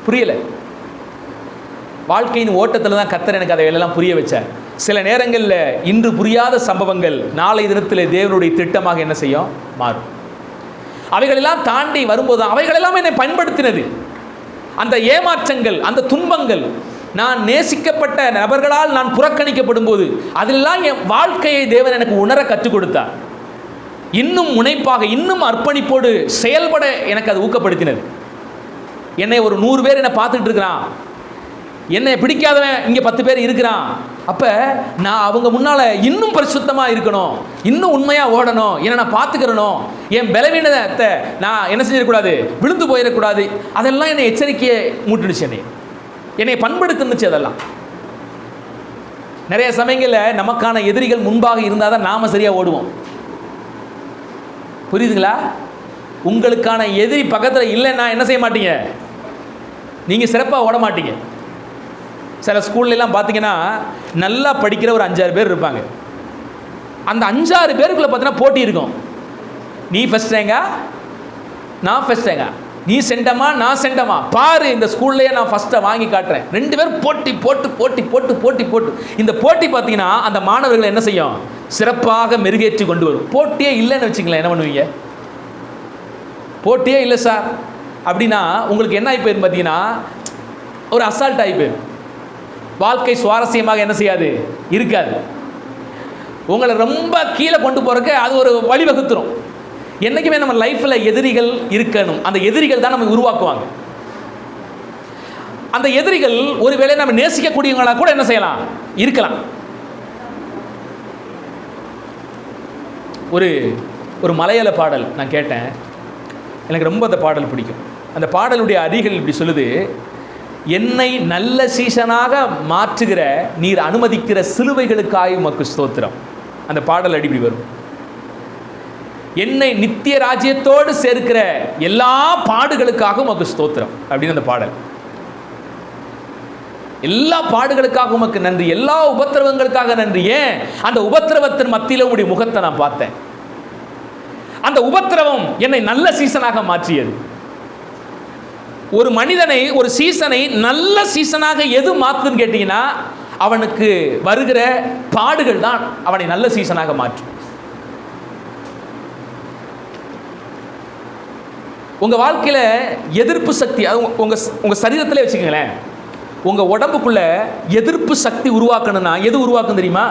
புரியலை. வாழ்க்கையின் ஓட்டத்தில் தான் கர்த்தர் எனக்கு அதை எல்லாம் புரிய வச்சார். சில நேரங்களில் இன்று புரியாத சம்பவங்கள் நாளை தினத்தில் தேவனுடைய திட்டமாக என்ன செய்யும்? மாறும். அவைகளெல்லாம் தாண்டி வரும்போது அவைகளெல்லாம் என்னை பயன்படுத்தினது. அந்த ஏமாற்றங்கள், அந்த துன்பங்கள், நான் நேசிக்கப்பட்ட நபர்களால் நான் புறக்கணிக்கப்படும் போது அதெல்லாம் என் வாழ்க்கையை தேவன் எனக்கு உணர கற்றுக் கொடுத்தார். இன்னும் முனைப்பாக, இன்னும் அர்ப்பணிப்போடு செயல்பட எனக்கு அது ஊக்கப்படுத்தினது. என்னை ஒரு 100 பேர் என்னை பார்த்துக்கிட்டு இருக்கிறான், என்னை பிடிக்காதவன் இங்கே 10 பேர் இருக்கிறான். அப்போ நான் அவங்க முன்னால் இன்னும் பரிசுத்தமாக இருக்கணும், இன்னும் உண்மையாக ஓடணும், என்னை நான் பார்த்துக்கிறணும், என் பலவீனத்தை நான் என்ன செஞ்சிடக்கூடாது, விழுந்து போயிடக்கூடாது. அதெல்லாம் என்னை எச்சரிக்கையை மூட்டுடுச்சு, என்னை பண்படுத்துனுச்சு. அதெல்லாம் நிறைய சமயங்களில் நமக்கான எதிரிகள் முன்பாக இருந்தால் தான் நாம் சரியாக ஓடுவோம். புரியுதுங்களா? உங்களுக்கான எதிரி பக்கத்தில் இல்லைன்னா என்ன செய்ய மாட்டீங்க? நீங்கள் சிறப்பாக ஓட மாட்டீங்க. சில ஸ்கூல்லாம் பார்த்தீங்கன்னா நல்லா படிக்கிற ஒரு 5-6 பேர் இருப்பாங்க. அந்த 5-6 பேருக்குள்ளே பார்த்தீங்கன்னா போட்டி இருக்கும். நீ ஃபஸ்ட் ரேங்கா, நான் ஃபஸ்ட் ரேங்கா, நீ சென்டமா, நான் சென்டமா, பாரு இந்த ஸ்கூல்லையே நான் ஃபஸ்ட்டை வாங்கி காட்டுறேன். 2 பேரும் போட்டி போட்டு போட்டி போட்டு போட்டி போட்டு இந்த போட்டி பார்த்தீங்கன்னா அந்த மாணவர்களை என்ன செய்யும்? சிறப்பாக மெருகேற்றி கொண்டு வரும். போட்டியே இல்லைன்னு வச்சுங்களேன், என்ன பண்ணுவீங்க? போட்டியே இல்லை சார் அப்படின்னா உங்களுக்கு என்ன ஆகி போயிடும் பார்த்தீங்கன்னா, ஒரு அசால்ட் ஆகி போயிடும். வாழ்க்கை சுவாரஸ்யமாக என்ன செய்யாது, இருக்காது. உங்களை ரொம்ப கீழே கொண்டு போகிறதுக்கு அது ஒரு வழிவகுத்துரும். என்றைக்குமே நம்ம லைஃப்பில் எதிரிகள் இருக்கணும். அந்த எதிரிகள் தான் நம்ம உருவாக்குவாங்க. அந்த எதிரிகள் ஒருவேளை நம்ம நேசிக்கக்கூடியவங்களா கூட என்ன செய்யலாம், இருக்கலாம். ஒரு மலையாள பாடல் நான் கேட்டேன், எனக்கு ரொம்ப அந்த பாடல் பிடிக்கும். அந்த பாடலுடைய அடிகள் இப்படி சொல்லுது: என்னை நல்ல சீசனாக மாற்றுகிற நீர் அனுமதிக்கிற சிலுவைகளுக்காக உமக்கு ஸ்தோத்திரம். அந்த பாடல் அடிப்படி வரும். என்னை நித்திய ராஜ்யத்தோடு சேர்க்கிற எல்லா பாடுகளுக்காக உமக்கு ஸ்தோத்திரம் அப்படின்னு அந்த பாடல். எல்லா பாடுகளுக்காக உமக்கு நன்றி, எல்லா உபத்திரவங்களுக்காக நன்றி. ஏன்? அந்த உபத்திரவத்தின் மத்தியில் உடைய முகத்தை நான் பார்த்தேன். அந்த உபத்திரவம் என்னை நல்ல சீசனாக மாற்றியது. ஒரு மனிதனை, ஒரு சீசனை நல்ல சீசனாக எது மாற்றுன்னு கேட்டீங்கன்னா, அவனுக்கு வருகிற பாடுகள் தான் அவனை நல்ல சீசனாக மாற்றும். உங்க வாழ்க்கையில எதிர்ப்பு சக்தி, அது உங்க சரீரத்திலே வச்சுக்கங்களேன். உங்க உடம்புக்குள்ள எதிர்ப்பு சக்தி உருவாக்கணும்னா எது உருவாக்கும் தெரியுமா?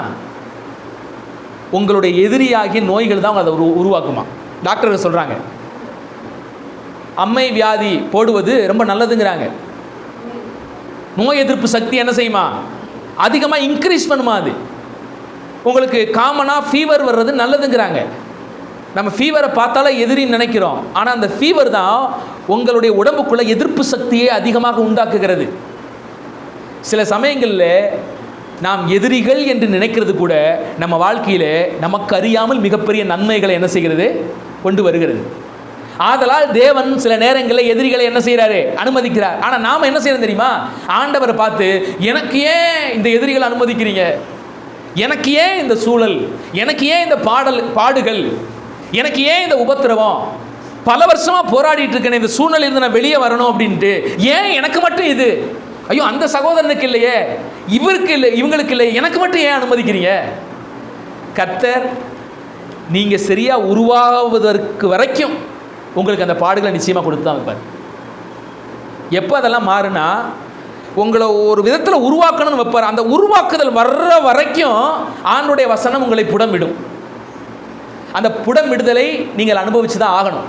உங்களுடைய எதிரியாகிய நோய்கள் தான் அதை உருவாக்குமா. டாக்டர்கள் சொல்றாங்க, அம்மை வியாதி போடுவது ரொம்ப நல்லதுங்கிறாங்க. நோய் எதிர்ப்பு சக்தி என்ன செய்யுமா? அதிகமாக இன்க்ரீஸ் பண்ணுமா. அது உங்களுக்கு காமனாக ஃபீவர் வர்றது நல்லதுங்கிறாங்க. நம்ம ஃபீவரை பார்த்தாலே எதிரின்னு நினைக்கிறோம், ஆனால் அந்த ஃபீவர் தான் உங்களுடைய உடம்புக்குள்ள எதிர்ப்பு சக்தியை அதிகமாக உண்டாக்குகிறது. சில சமயங்களில் நாம் எதிரிகள் என்று நினைக்கிறது கூட நம்ம வாழ்க்கையில் நமக்கு அறியாமல் மிகப்பெரிய நன்மைகளை என்ன செய்கிறது, கொண்டு வருகிறது. ஆதலால் தேவன் சில நேரங்களில் எதிரிகளை என்ன செய்கிறாரு, அனுமதிக்கிறார். ஆனால் நாம் என்ன செய்யணும் தெரியுமா? ஆண்டவரை பார்த்து, எனக்கு ஏன் இந்த எதிரிகளை அனுமதிக்கிறீங்க, எனக்கு ஏன் இந்த சூழல், எனக்கு ஏன் இந்த பாடுகள், எனக்கு ஏன் இந்த உபத்திரவம், பல வருஷமாக போராடிட்டு இருக்கேன், இந்த சூழ்நிலையிலிருந்து நான் வெளியே வரணும் அப்படின்ட்டு, ஏன் எனக்கு மட்டும் இது, ஐயோ அந்த சகோதரனுக்கு இல்லையே, இவருக்கு இல்லை, இவங்களுக்கு இல்லை, எனக்கு மட்டும் ஏன் அனுமதிக்கிறீங்க? கர்த்தர் நீங்கள் சரியாக உருவாவதற்கு வரைக்கும் உங்களுக்கு அந்த பாடுகளை நிச்சயமாக கொடுத்து தான் வைப்பார். எப்போ அதெல்லாம் மாறுனா, உங்களை ஒரு விதத்தில் உருவாக்கணும்னு வைப்பார். அந்த உருவாக்குதல் வர்ற வரைக்கும் ஆண்டுடைய வசனம் உங்களை புடமிடும். அந்த புடமிடுதலை நீங்கள் அனுபவிச்சு தான் ஆகணும்.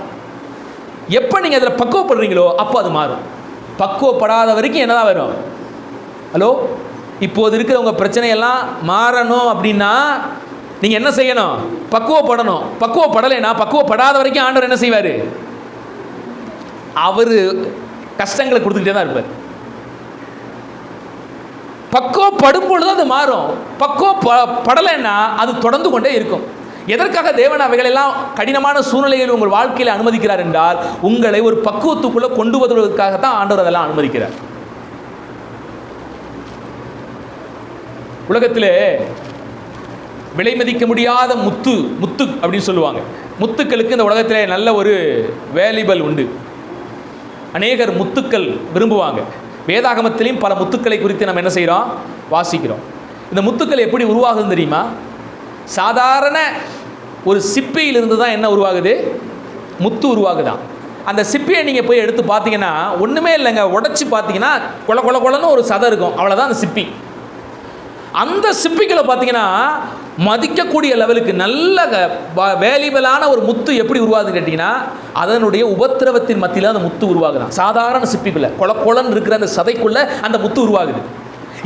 எப்போ நீங்கள் அதில் பக்குவப்படுறீங்களோ அப்போ அது மாறும். பக்குவப்படாத வரைக்கும் என்னதான் வரும்? ஹலோ, இப்போது இருக்கிற உங்கள் பிரச்சனையெல்லாம் மாறணும் அப்படின்னா நீங்கள் என்ன செய்யணும்? பக்குவப்படணும். பக்குவப்படலைன்னா, பக்குவப்படாத வரைக்கும் ஆண்டவர் என்ன செய்வார்? அவர் கஷ்டங்களை கொடுத்துக்கிட்டே தான் இருப்பார். பக்குவப்படும் பொழுது அது மாறும். பக்குவப்படலைன்னா அது தொடர்ந்து கொண்டே இருக்கும். எதற்காக தேவன் அவைகளெல்லாம் கடினமான சூழ்நிலைகள் உங்கள் வாழ்க்கையில் அனுமதிக்கிறார் என்றால், உங்களை ஒரு பக்குவத்துக்குள்ளே கொண்டு வருவதற்காகத்தான் ஆண்டவர் அதெல்லாம் அனுமதிக்கிறார். உலகத்திலே விலை மதிக்க முடியாத முத்து அப்படின்னு சொல்லுவாங்க. முத்துக்களுக்கு இந்த உலகத்திலே நல்ல ஒரு வேல்யூபிள் உண்டு. அநேகர் முத்துக்கள் விரும்புவாங்க. வேதாகமத்திலையும் பல முத்துக்களை குறித்து நம்ம என்ன செய்கிறோம்? வாசிக்கிறோம். இந்த முத்துக்கள் எப்படி உருவாகுதுன்னு தெரியுமா? சாதாரண ஒரு சிப்பியிலிருந்து தான் என்ன உருவாகுது? முத்து உருவாகுதான். அந்த சிப்பியை நீங்கள் போய் எடுத்து பார்த்தீங்கன்னா ஒன்றுமே இல்லைங்க, உடச்சி பார்த்தீங்கன்னா கொல கொல கொலன்னு ஒரு சதை இருக்கும், அவ்வளோதான் அந்த சிப்பி. அந்த சிப்பிகளை பார்த்தீங்கன்னா மதிக்கக்கூடிய லெவலுக்கு நல்ல வேல்யூபிளான ஒரு முத்து எப்படி உருவாகுதுன்னு கேட்டிங்கன்னா அதனுடைய உபத்திரவத்தின் மத்தியில் அந்த முத்து உருவாகுதான். சாதாரண சிப்பிக்குள்ளே கொல கொலன்னு இருக்கிற அந்த சதைக்குள்ளே அந்த முத்து உருவாகுது.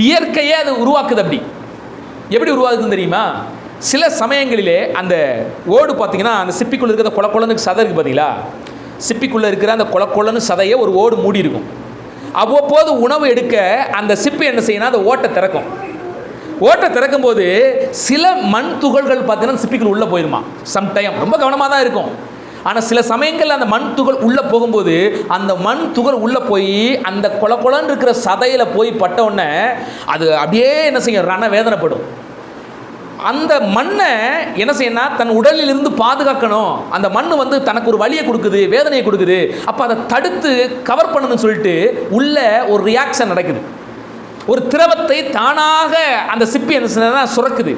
இயற்கையே அது உருவாக்குது. அப்படி எப்படி உருவாகுதுன்னு தெரியுமா? சில சமயங்களிலே அந்த ஓடு பார்த்தீங்கன்னா அந்த சிப்பிக்குள்ளே இருக்கிற கொல கொலனுக்கு சதை இருக்குது பார்த்தீங்களா? சிப்பிக்குள்ளே இருக்கிற அந்த கொல கொலன்னு சதையை ஒரு ஓடு மூடி இருக்கும். அவ்வப்போது உணவு எடுக்க அந்த சிப்பி என்ன செய்யணும்? அந்த ஓட்டை திறக்கும். ஓட்டை திறக்கும் போது சில மண் துகள்கள் பார்த்தீங்கன்னா சிப்பிக்குள் உள்ளே போயிருமா. சம்டைம் ரொம்ப கவனமாக தான் இருக்கும். ஆனால் சில சமயங்களில் அந்த மண் துகள் உள்ளே போகும்போது அந்த மண் துகள் உள்ளே போய் அந்த கொல கொலன்னு இருக்கிற சதையில் போய் பட்ட உடனே அது அப்படியே என்ன செய்யும்? ரண வேதனைப்படும். அந்த மண்ணை என்ன செய்யணும்? தன் உடலிலிருந்து பாதுகாக்கணும். அந்த மண் வந்து தனக்கு ஒரு வலியை கொடுக்குது, வேதனையை கொடுக்குது. அப்போ அதை தடுத்து கவர் பண்ணணும்னு சொல்லிட்டு உள்ள ஒரு ரியாக்ஷன் நடக்குது. ஒரு திரவத்தை தானாக அந்த சிப்பி என்ன செய்யணும்னா சுரக்குது.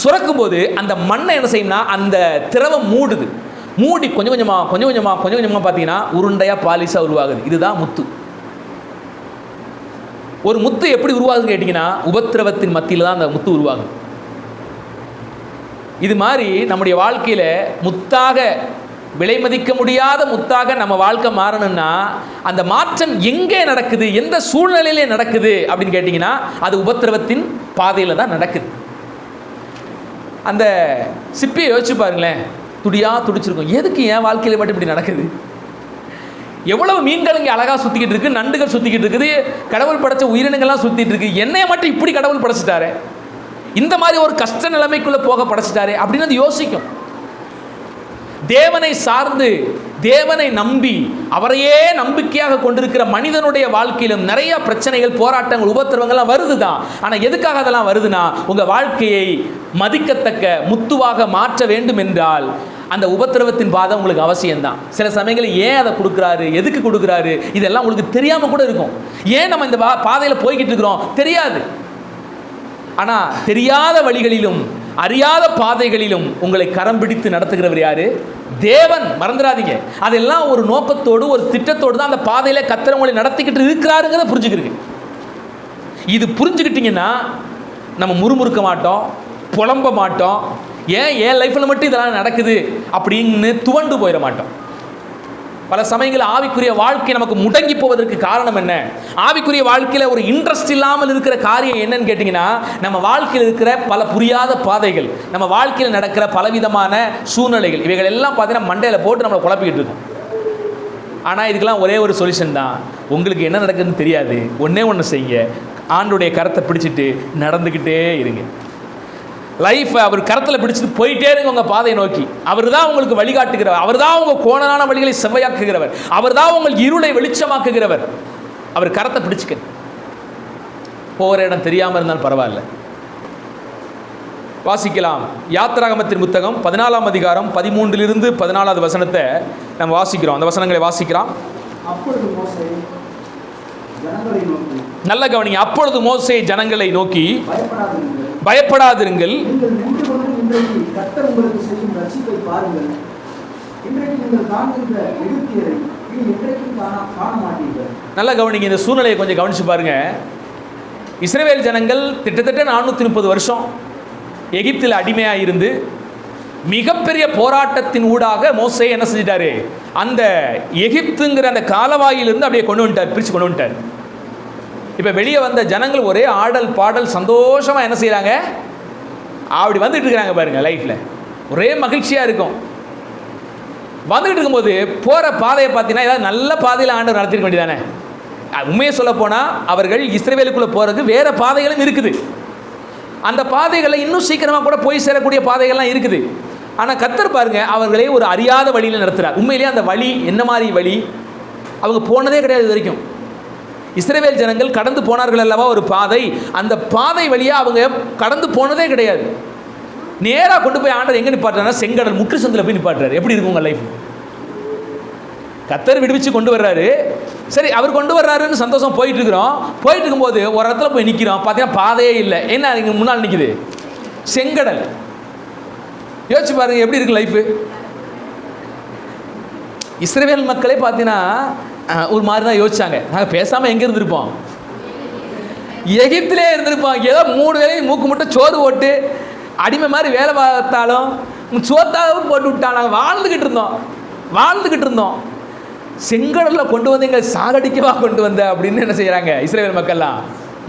சுரக்கும் போது அந்த மண்ணை என்ன செய்யணும்னா அந்த திரவம் மூடுது. மூடி கொஞ்சம் கொஞ்சமாக பார்த்தீங்கன்னா உருண்டையாக பாலிஷாக உருவாகுது. இதுதான் முத்து. ஒரு முத்து எப்படி உருவாகுதுன்னு கேட்டிங்கன்னா உபத்திரவத்தின் மத்தியில் தான் அந்த முத்து உருவாகுது. இது மாதிரி நம்முடைய வாழ்க்கையில் முத்தாக விலை மதிக்க முடியாத முத்தாக நம்ம வாழ்க்கை மாறணும்னா அந்த மாற்றம் எங்கே நடக்குது, எந்த சூழ்நிலையிலே நடக்குது அப்படின்னு கேட்டிங்கன்னா அது உபத்திரவத்தின் பாதையில் தான் நடக்குது. அந்த சிப்பியை யோசிச்சு பாருங்களேன், துடிச்சிருக்கும். எதுக்கு என் வாழ்க்கையில் மட்டும் இப்படி நடக்குது? எவ்வளவு மீன்கள் இங்கே அழகாக சுற்றிக்கிட்டு இருக்குது, நண்டுகள் சுற்றிக்கிட்டு இருக்குது, கடவுள் படைச்ச உயிரினங்கள்லாம் சுற்றிட்டு இருக்கு. என்னைய மட்டும் இப்படி கடவுள் படைச்சிட்டாரு, இந்த மாதிரி ஒரு கஷ்ட நிலைமைக்குள்ளே போக படைச்சிட்டாரு அப்படின்னு அது யோசிக்கும். தேவனை சார்ந்து தேவனை நம்பி அவரையே நம்பிக்கையாக கொண்டிருக்கிற மனிதனுடைய வாழ்க்கையிலும் நிறைய பிரச்சனைகள், போராட்டங்கள், உபத்திரவங்கள்லாம் வருது தான். ஆனால் எதுக்காக அதெல்லாம் வருதுன்னா உங்கள் வாழ்க்கையை மதிக்கத்தக்க முத்துவாக மாற்ற வேண்டும் என்றால் அந்த உபத்திரவத்தின் பாதை உங்களுக்கு அவசியம்தான். சில சமயங்களில் ஏன் அதை கொடுக்குறாரு, எதுக்கு கொடுக்குறாரு, இதெல்லாம் உங்களுக்கு தெரியாமல் கூட இருக்கும். ஏன் நம்ம இந்த பாதையில் போய்கிட்டு இருக்கிறோம் தெரியாது. ஆனால் தெரியாத வழிகளிலும் அறியாத பாதைகளிலும் உங்களை கரம் பிடித்து நடத்துகிறவர் யாரு? தேவன். மறந்துடாதீங்க. அதெல்லாம் ஒரு நோக்கத்தோடு ஒரு திட்டத்தோடு தான் அந்த பாதையில கர்த்தர் உங்களை நடத்திக்கிட்டு இருக்கிறாருங்கிறத புரிஞ்சுக்கிறீங்க. இது புரிஞ்சுக்கிட்டீங்கன்னா நம்ம முறுமுறுக்க மாட்டோம், புலம்ப மாட்டோம். ஏன் என் லைஃப்பில் மட்டும் இதெல்லாம் நடக்குது அப்படின்னு துவண்டு போயிட மாட்டோம். பல சமயங்களில் ஆவிக்குரிய வாழ்க்கை நமக்கு முடங்கி போவதற்கு காரணம் என்ன? ஆவிக்குரிய வாழ்க்கையில் ஒரு இன்ட்ரெஸ்ட் இல்லாமல் இருக்கிற காரியம் என்னன்னு கேட்டிங்கன்னா நம்ம வாழ்க்கையில் இருக்கிற பல புரியாத பாதைகள், நம்ம வாழ்க்கையில் நடக்கிற பலவிதமான சூழ்நிலைகள், இவைகள் எல்லாம் பார்த்தீங்கன்னா மண்டையில் போட்டு நம்மளை குழப்பிக்கிட்டு இருக்கோம். ஆனால் இதுக்கெல்லாம் ஒரே ஒரு சொல்யூஷன் தான். உங்களுக்கு என்ன நடக்குதுன்னு தெரியாது, ஒன்று செய்யுங்க, ஆண்டுடைய கரத்தை பிடிச்சிட்டு நடந்துக்கிட்டே இருங்க. லைஃப்பை அவர் கரத்தில் பிடிச்சிட்டு போயிட்டே இருங்க உங்கள் பாதையை நோக்கி. அவர் தான் உங்களுக்கு வழிகாட்டுகிறவர், அவர் தான் உங்கள் கோணலான வழிகளை செவ்வையாக்குகிறவர், அவர் தான் உங்கள் இருளை வெளிச்சமாக்குகிறவர். அவர் கரத்தை பிடிச்சிக்க. போகிற இடம் தெரியாமல் இருந்தாலும் பரவாயில்ல. வாசிக்கலாம். யாத்திராகமத்தின் புத்தகம் 14ஆம் அதிகாரம் 13லிருந்து 14வது வசனத்தை நம்ம வாசிக்கிறோம். அந்த வசனங்களை வாசிக்கிறோம். நல்ல கவனிங்க. அப்பொழுது மோசே ஜனங்களை நோக்கி பயப்படாதிருங்கள், நல்ல கவனிங்க. இந்த சூழ்நிலையை கொஞ்சம் கவனிச்சு பாருங்க. இஸ்ரவேல் ஜனங்கள் கிட்டத்தட்ட 430 வருஷம் எகிப்தில் அடிமையாக இருந்து மிகப்பெரிய போராட்டத்தின் ஊடாக மோசே என்ன செஞ்சிட்டாரு? அந்த எகிப்துங்கிற அந்த காலவாயிலிருந்து அப்படியே கொண்டு வந்துட்டார், பிரித்து கொண்டு வந்துட்டார். இப்போ வெளியே வந்த ஜனங்கள் ஒரே ஆடல் பாடல் சந்தோஷமாக என்ன செய்கிறாங்க? அப்படி வந்துட்டு இருக்கிறாங்க பாருங்க. லைஃப்பில் ஒரே மகிழ்ச்சியாக இருக்கும். வந்துக்கிட்டு இருக்கும்போது போகிற பாதையை பார்த்தீங்கன்னா ஏதாவது நல்ல பாதையில் ஆண்டவர் நடத்திருக்க வேண்டியதானே? உண்மையை சொல்ல போனால் அவர்கள் இஸ்ரவேலுக்குள்ளே போகிறதுக்கு வேறு பாதைகளும் இருக்குது. அந்த பாதைகளை இன்னும் சீக்கிரமாக கூட போய் சேரக்கூடிய பாதைகள்லாம் இருக்குது. ஆனால் கர்த்தர் பாருங்க அவர்களே ஒரு அறியாத வழியில் நடத்துகிறார். உண்மையிலேயே அந்த வழி என்ன மாதிரி வழி? அவங்க போனதே கிடையாது. இது வரைக்கும் இஸ்ரவேல் ஜனங்கள் கடந்து போனார்கள் அல்லவா ஒரு பாதை, அந்த பாதை வழியாக அவங்க கடந்து போனதே கிடையாது. நேராக கொண்டு போய் ஆண்டவர் எங்கே நிப்பாட்டுறாருன்னா செங்கடல் முற்று சந்தில் போய் நிப்பாட்டுறாரு. எப்படி இருக்கும் உங்கள் லைஃப்? கர்த்தர் விடுவிச்சு கொண்டு வர்றாரு. சரி, அவர் கொண்டு வர்றாருன்னு சந்தோஷம் போயிட்டு இருக்கிறோம். போயிட்டு இருக்கும்போது ஒரு இடத்துல போய் நிற்கிறோம், பார்த்தீங்கன்னா பாதையே இல்லை. என்ன இங்கே முன்னால் நிற்குது? செங்கடல். யோசிச்சு பாருங்க எப்படி இருக்கு லைஃபு. இஸ்ரவேல் மக்களே பார்த்தீங்கன்னா ஒரு மாதிரி தான் யோசிச்சாங்க. நாங்கள் பேசாமல் எங்கே இருந்திருப்போம்? எகிப்திலே இருந்திருப்போம். ஏதோ 3 வேளையும் மூக்கு முட்டை சோறு போட்டு அடிமை மாதிரி வேலை பார்த்தாலும் சோத்தாவும் போட்டு விட்டான். நாங்கள் வாழ்ந்துக்கிட்டு இருந்தோம். செங்கடலில் கொண்டு வந்து எங்களை சாகடிக்கவா கொண்டு வந்த அப்படின்னு என்ன செய்கிறாங்க இஸ்ரவேல் மக்கள்லாம்?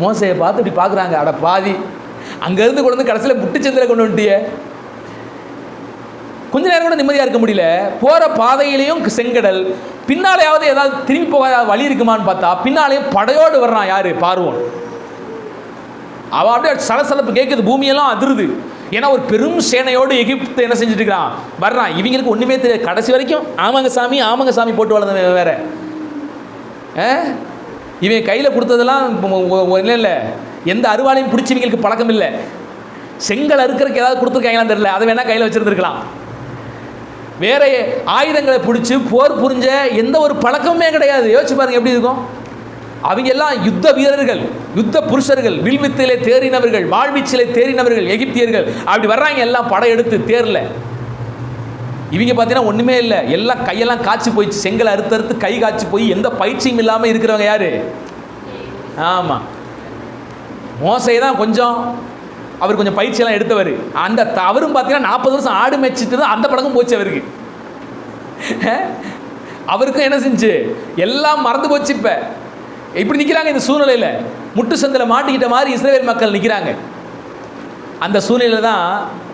மோசையை பார்த்து இப்படி பார்க்குறாங்க. அட பாதி, அங்கேருந்து கொண்டு வந்து கடைசியில் முட்டுச்சந்தில் கொண்டு வந்துட்டியே. கொஞ்ச நேரம் கூட நிம்மதியாக இருக்க முடியல. போகிற பாதையிலையும் செங்கடல், பின்னாலேயாவது ஏதாவது திரும்பி போகாத வழி இருக்குமான்னு பார்த்தா பின்னாலேயும் படையோடு வர்றான். யார்? பார்வோன். அவன் அப்படியே சலசலப்பு கேட்குது, பூமியெல்லாம் அதிருது. ஏன்னா ஒரு பெரும் சேனையோடு எகிப்து என்ன செஞ்சுட்டு இருக்கிறான், வர்றான். இவங்களுக்கு ஒன்றுமே தெரியாது. கடைசி வரைக்கும் ஆமாங்க சாமி போட்டு வளர்ந்தவன் வேற. இவன் கையில் கொடுத்ததெல்லாம் இல்லை, எந்த அருவாளையும் பிடிச்சவங்களுக்கு பழக்கம் இல்லை. செங்கல் அறுக்கிறதுக்கு ஏதாவது கொடுத்துருக்காங்களான்னு தெரியல, அதை வேணால் கையில் வச்சுருந்துருக்கலாம். வேற ஆயுதங்களை பிடிச்சி போர் புரிஞ்ச எந்த ஒரு பழக்கமுமே கிடையாது. யோசிச்சு பாருங்க எப்படி இருக்கும். அவங்க எல்லாம் யுத்த வீரர்கள், யுத்த புருஷர்கள், வில்வித்திலே தேறினவர்கள், வாழ்வீச்சிலே தேறினவர்கள் எகிப்தியர்கள். அப்படி வர்றாங்க எல்லாம் படையெடுத்து தேர்ல. இவங்க பார்த்தீங்கன்னா ஒன்றுமே இல்லை, எல்லாம் கையெல்லாம் காய்ச்சி போயிடுச்சு. செங்கலை அறுத்து கை காய்ச்சி போய் எந்த பயிற்சியும் இல்லாமல் இருக்கிறவங்க யாரு? ஆமாம், மோசை தான் கொஞ்சம், அவர் கொஞ்சம் பயிற்சியெல்லாம் எடுத்தவர். அந்த அவரும் பார்த்தீங்கன்னா 40 வருஷம் ஆடு மேய்ச்சிட்டு தான் அந்த பழக்கம் போச்சு அவருக்கு. அவருக்கும் என்ன செஞ்சு எல்லாம் மறந்து போச்சு. இப்போ இப்படி நிற்கிறாங்க. இந்த சூழ்நிலையில் முட்டு சந்தில் மாட்டிக்கிட்ட மாதிரி இஸ்ரவேல் மக்கள் நிற்கிறாங்க. அந்த சூழ்நிலையில் தான்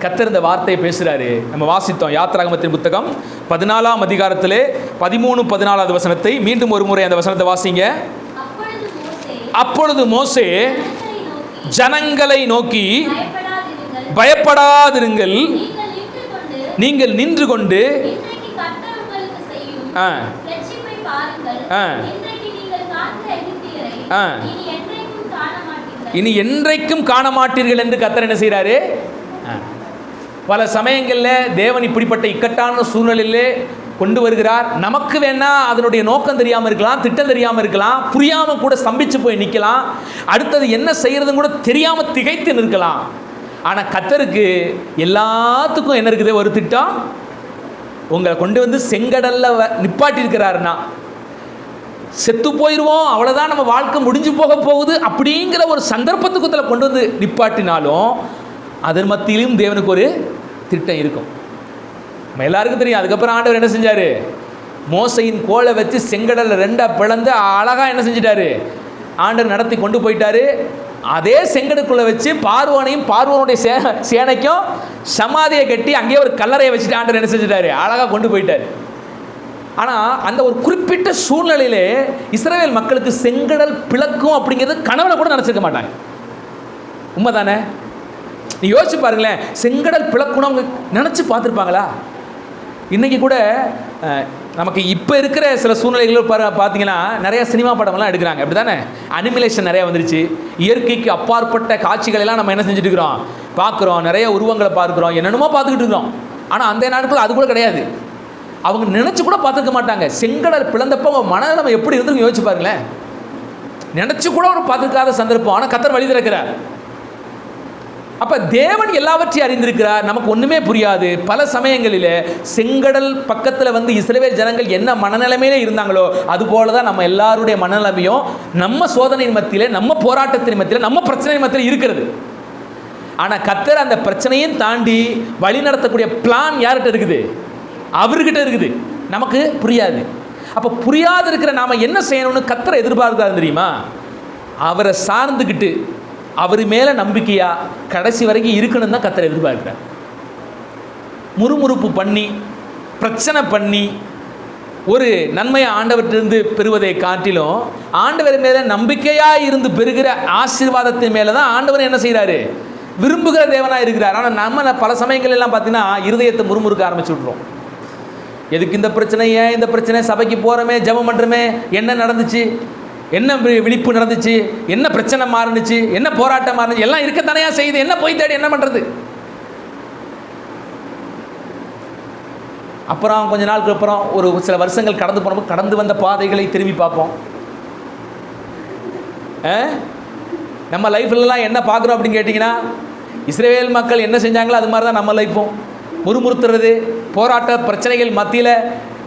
கர்த்தர் இந்த வார்த்தையை பேசுகிறாரு. நம்ம வாசித்தோம் யாத்திராகமத்தின் புத்தகம் 14ஆம் அதிகாரத்திலே 13-14 வசனத்தை. மீண்டும் ஒரு முறை அந்த வசனத்தை வாசிங்க. அப்பொழுது மோசே ஜனங்களை நோக்கி, பயப்படாதிருங்கள், நீங்கள் நின்று கொண்டு இனி என்றைக்கும் காண மாட்டீர்கள் என்று கர்த்தர் என்ன செய்கிறாரு? பல சமயங்களில் தேவன் இப்படிப்பட்ட இக்கட்டான சூழ்நிலையிலே கொண்டு வருகிறார். நமக்கு வேணா அதனுடைய நோக்கம் தெரியாமல் இருக்கலாம், திட்டம் தெரியாமல் இருக்கலாம், புரியாமல் கூட ஸ்தம்பிச்சு போய் நிற்கலாம், அடுத்தது என்ன செய்யறதுன்னு கூட தெரியாமல் திகைத்து நிற்கலாம். ஆனால் கர்த்தருக்கு எல்லாத்துக்கும் என்ன இருக்குது? ஒரு திட்டம். உங்களை கொண்டு வந்து செங்கடல்ல நிப்பாட்டி இருக்கிறாருன்னா செத்து போயிடுவோம், அவ்வளோதான், நம்ம வாழ்க்கை முடிஞ்சு போக போகுது அப்படிங்கிற ஒரு சந்தர்ப்பத்துக்குள்ள கொண்டு வந்து நிப்பாட்டினாலும் அதன் மத்தியிலும் தேவனுக்கு ஒரு திட்டம் இருக்கும். நம்ம எல்லாருக்கும் தெரியும். அதுக்கப்புறம் ஆண்டவர் என்ன செஞ்சார்? மோசையின் கோலை வச்சு செங்கடலை 2ஆ பிளந்து அழகாக என்ன செஞ்சிட்டாரு? ஆண்டவர் நடத்தி கொண்டு போயிட்டாரு. அதே செங்கடலுக்குள்ளே வச்சு பார்வோனையும் பார்வோனுடைய சேனைக்கும் சமாதியை கட்டி அங்கேயே ஒரு கல்லறையை வச்சுட்டு ஆண்டவர் என்ன செஞ்சிட்டாரு? அழகாக கொண்டு போயிட்டார். ஆனால் அந்த ஒரு குறிப்பிட்ட சூழ்நிலையிலே இஸ்ரவேல் மக்களுக்கு செங்கடல் பிளக்கும் அப்படிங்கிறது கனவுல கூட நினச்சிருக்க மாட்டாங்க. உண்மை தானே? நீ யோசிச்சு பாருங்களேன், செங்கடல் பிளக்கணும் அவங்க நினச்சி பார்த்துருப்பாங்களா? இன்றைக்கி கூட நமக்கு இப்போ இருக்கிற சில சூழ்நிலைகள் பார்த்தீங்கன்னா நிறையா சினிமா படமெல்லாம் எடுக்கிறாங்க, அப்படி தானே? அனிமேஷன் நிறையா வந்துருச்சு. இயற்கைக்கு அப்பாற்பட்ட காட்சிகளெல்லாம் நம்ம என்ன செஞ்சுட்டு இருக்கிறோம்? பார்க்குறோம், நிறைய உருவங்களை பார்க்குறோம், என்னென்னமோ பார்த்துக்கிட்டு இருக்கிறோம். ஆனால் அந்த நாட்கள் அது கூட கிடையாது. அவங்க நினச்சி கூட பார்த்துருக்க மாட்டாங்க. செங்கடல் பிளந்தப்போ அவங்க மனநிலைமை எப்படி இருந்து யோசிச்சு பாருங்களேன். நினச்சி கூட ஒரு பார்த்துருக்காத சந்தர்ப்பம். ஆனால் கர்த்தர் வழி திறக்கிறார். அப்போ தேவன் எல்லாவற்றையும் அறிந்திருக்கிறார். நமக்கு ஒன்றுமே புரியாது. பல சமயங்களில் செங்கடல் பக்கத்தில் வந்து இஸ்ரவேல் ஜனங்கள் என்ன மனநிலைமையிலே இருந்தாங்களோ அதுபோல தான் நம்ம எல்லாருடைய மனநிலைமையும் நம்ம சோதனையின் மத்தியிலே, நம்ம போராட்டத்தின் மத்தியில், நம்ம பிரச்சனையின் மத்தியில் இருக்கிறது. ஆனால் கர்த்தர் அந்த பிரச்சனையும் தாண்டி வழி நடத்தக்கூடிய பிளான் யார்கிட்ட இருக்குது? அவர்கிட்ட இருக்குது. நமக்கு புரியாது. அப்போ புரியாது இருக்கிற நாம் என்ன செய்யணும்னு கர்த்தரை எதிர்பார்க்கிறாரு தெரியுமா? அவரை சார்ந்துக்கிட்டு அவர் மேலே நம்பிக்கையாக கடைசி வரைக்கும் இருக்கணும் தான் கர்த்தரை எதிர்பார்க்கிறார். முறுமுறுப்பு பண்ணி பிரச்சனை பண்ணி ஒரு நன்மையை ஆண்டவற்றிலிருந்து பெறுவதை காட்டிலும் ஆண்டவர் மேலே நம்பிக்கையாக இருந்து பெறுகிற ஆசீர்வாதத்தின் மேலே தான் ஆண்டவர் என்ன செய்கிறாரு? விரும்புகிற தேவனாக இருக்கிறார். ஆனால் நம்ம பல சமயங்கள் எல்லாம் பார்த்தீங்கன்னா இருதயத்தை முறுமுறுக்க ஆரம்பிச்சு விட்ருவோம். எதுக்கு இந்த பிரச்சனை? ஏன் இந்த பிரச்சனை? சபைக்கு போகிறோமே, ஜெபம் பண்ணுறோமே, என்ன நடந்துச்சு, என்ன விழிப்பு நடந்துச்சு, என்ன பிரச்சனை மாறுனுச்சு, என்ன போராட்டம் மாறுனுச்சு, எல்லாம் இருக்கத்தானையா செய்யுது. என்ன போய் தேடி என்ன பண்ணுறது? அப்புறம் கொஞ்ச நாளுக்கு அப்புறம் ஒரு சில வருஷங்கள் கடந்து போனப்போ கடந்து வந்த பாதைகளை திரும்பி பார்ப்போம். நம்ம லைஃப்லலாம் என்ன பார்க்குறோம் அப்படின்னு கேட்டிங்கன்னா, இஸ்ரவேல் மக்கள் என்ன செஞ்சாங்களோ அது மாதிரி தான் நம்ம லைஃப்பும். முறுமுறுத்துறது, போராட்ட பிரச்சனைகள் மத்தியில்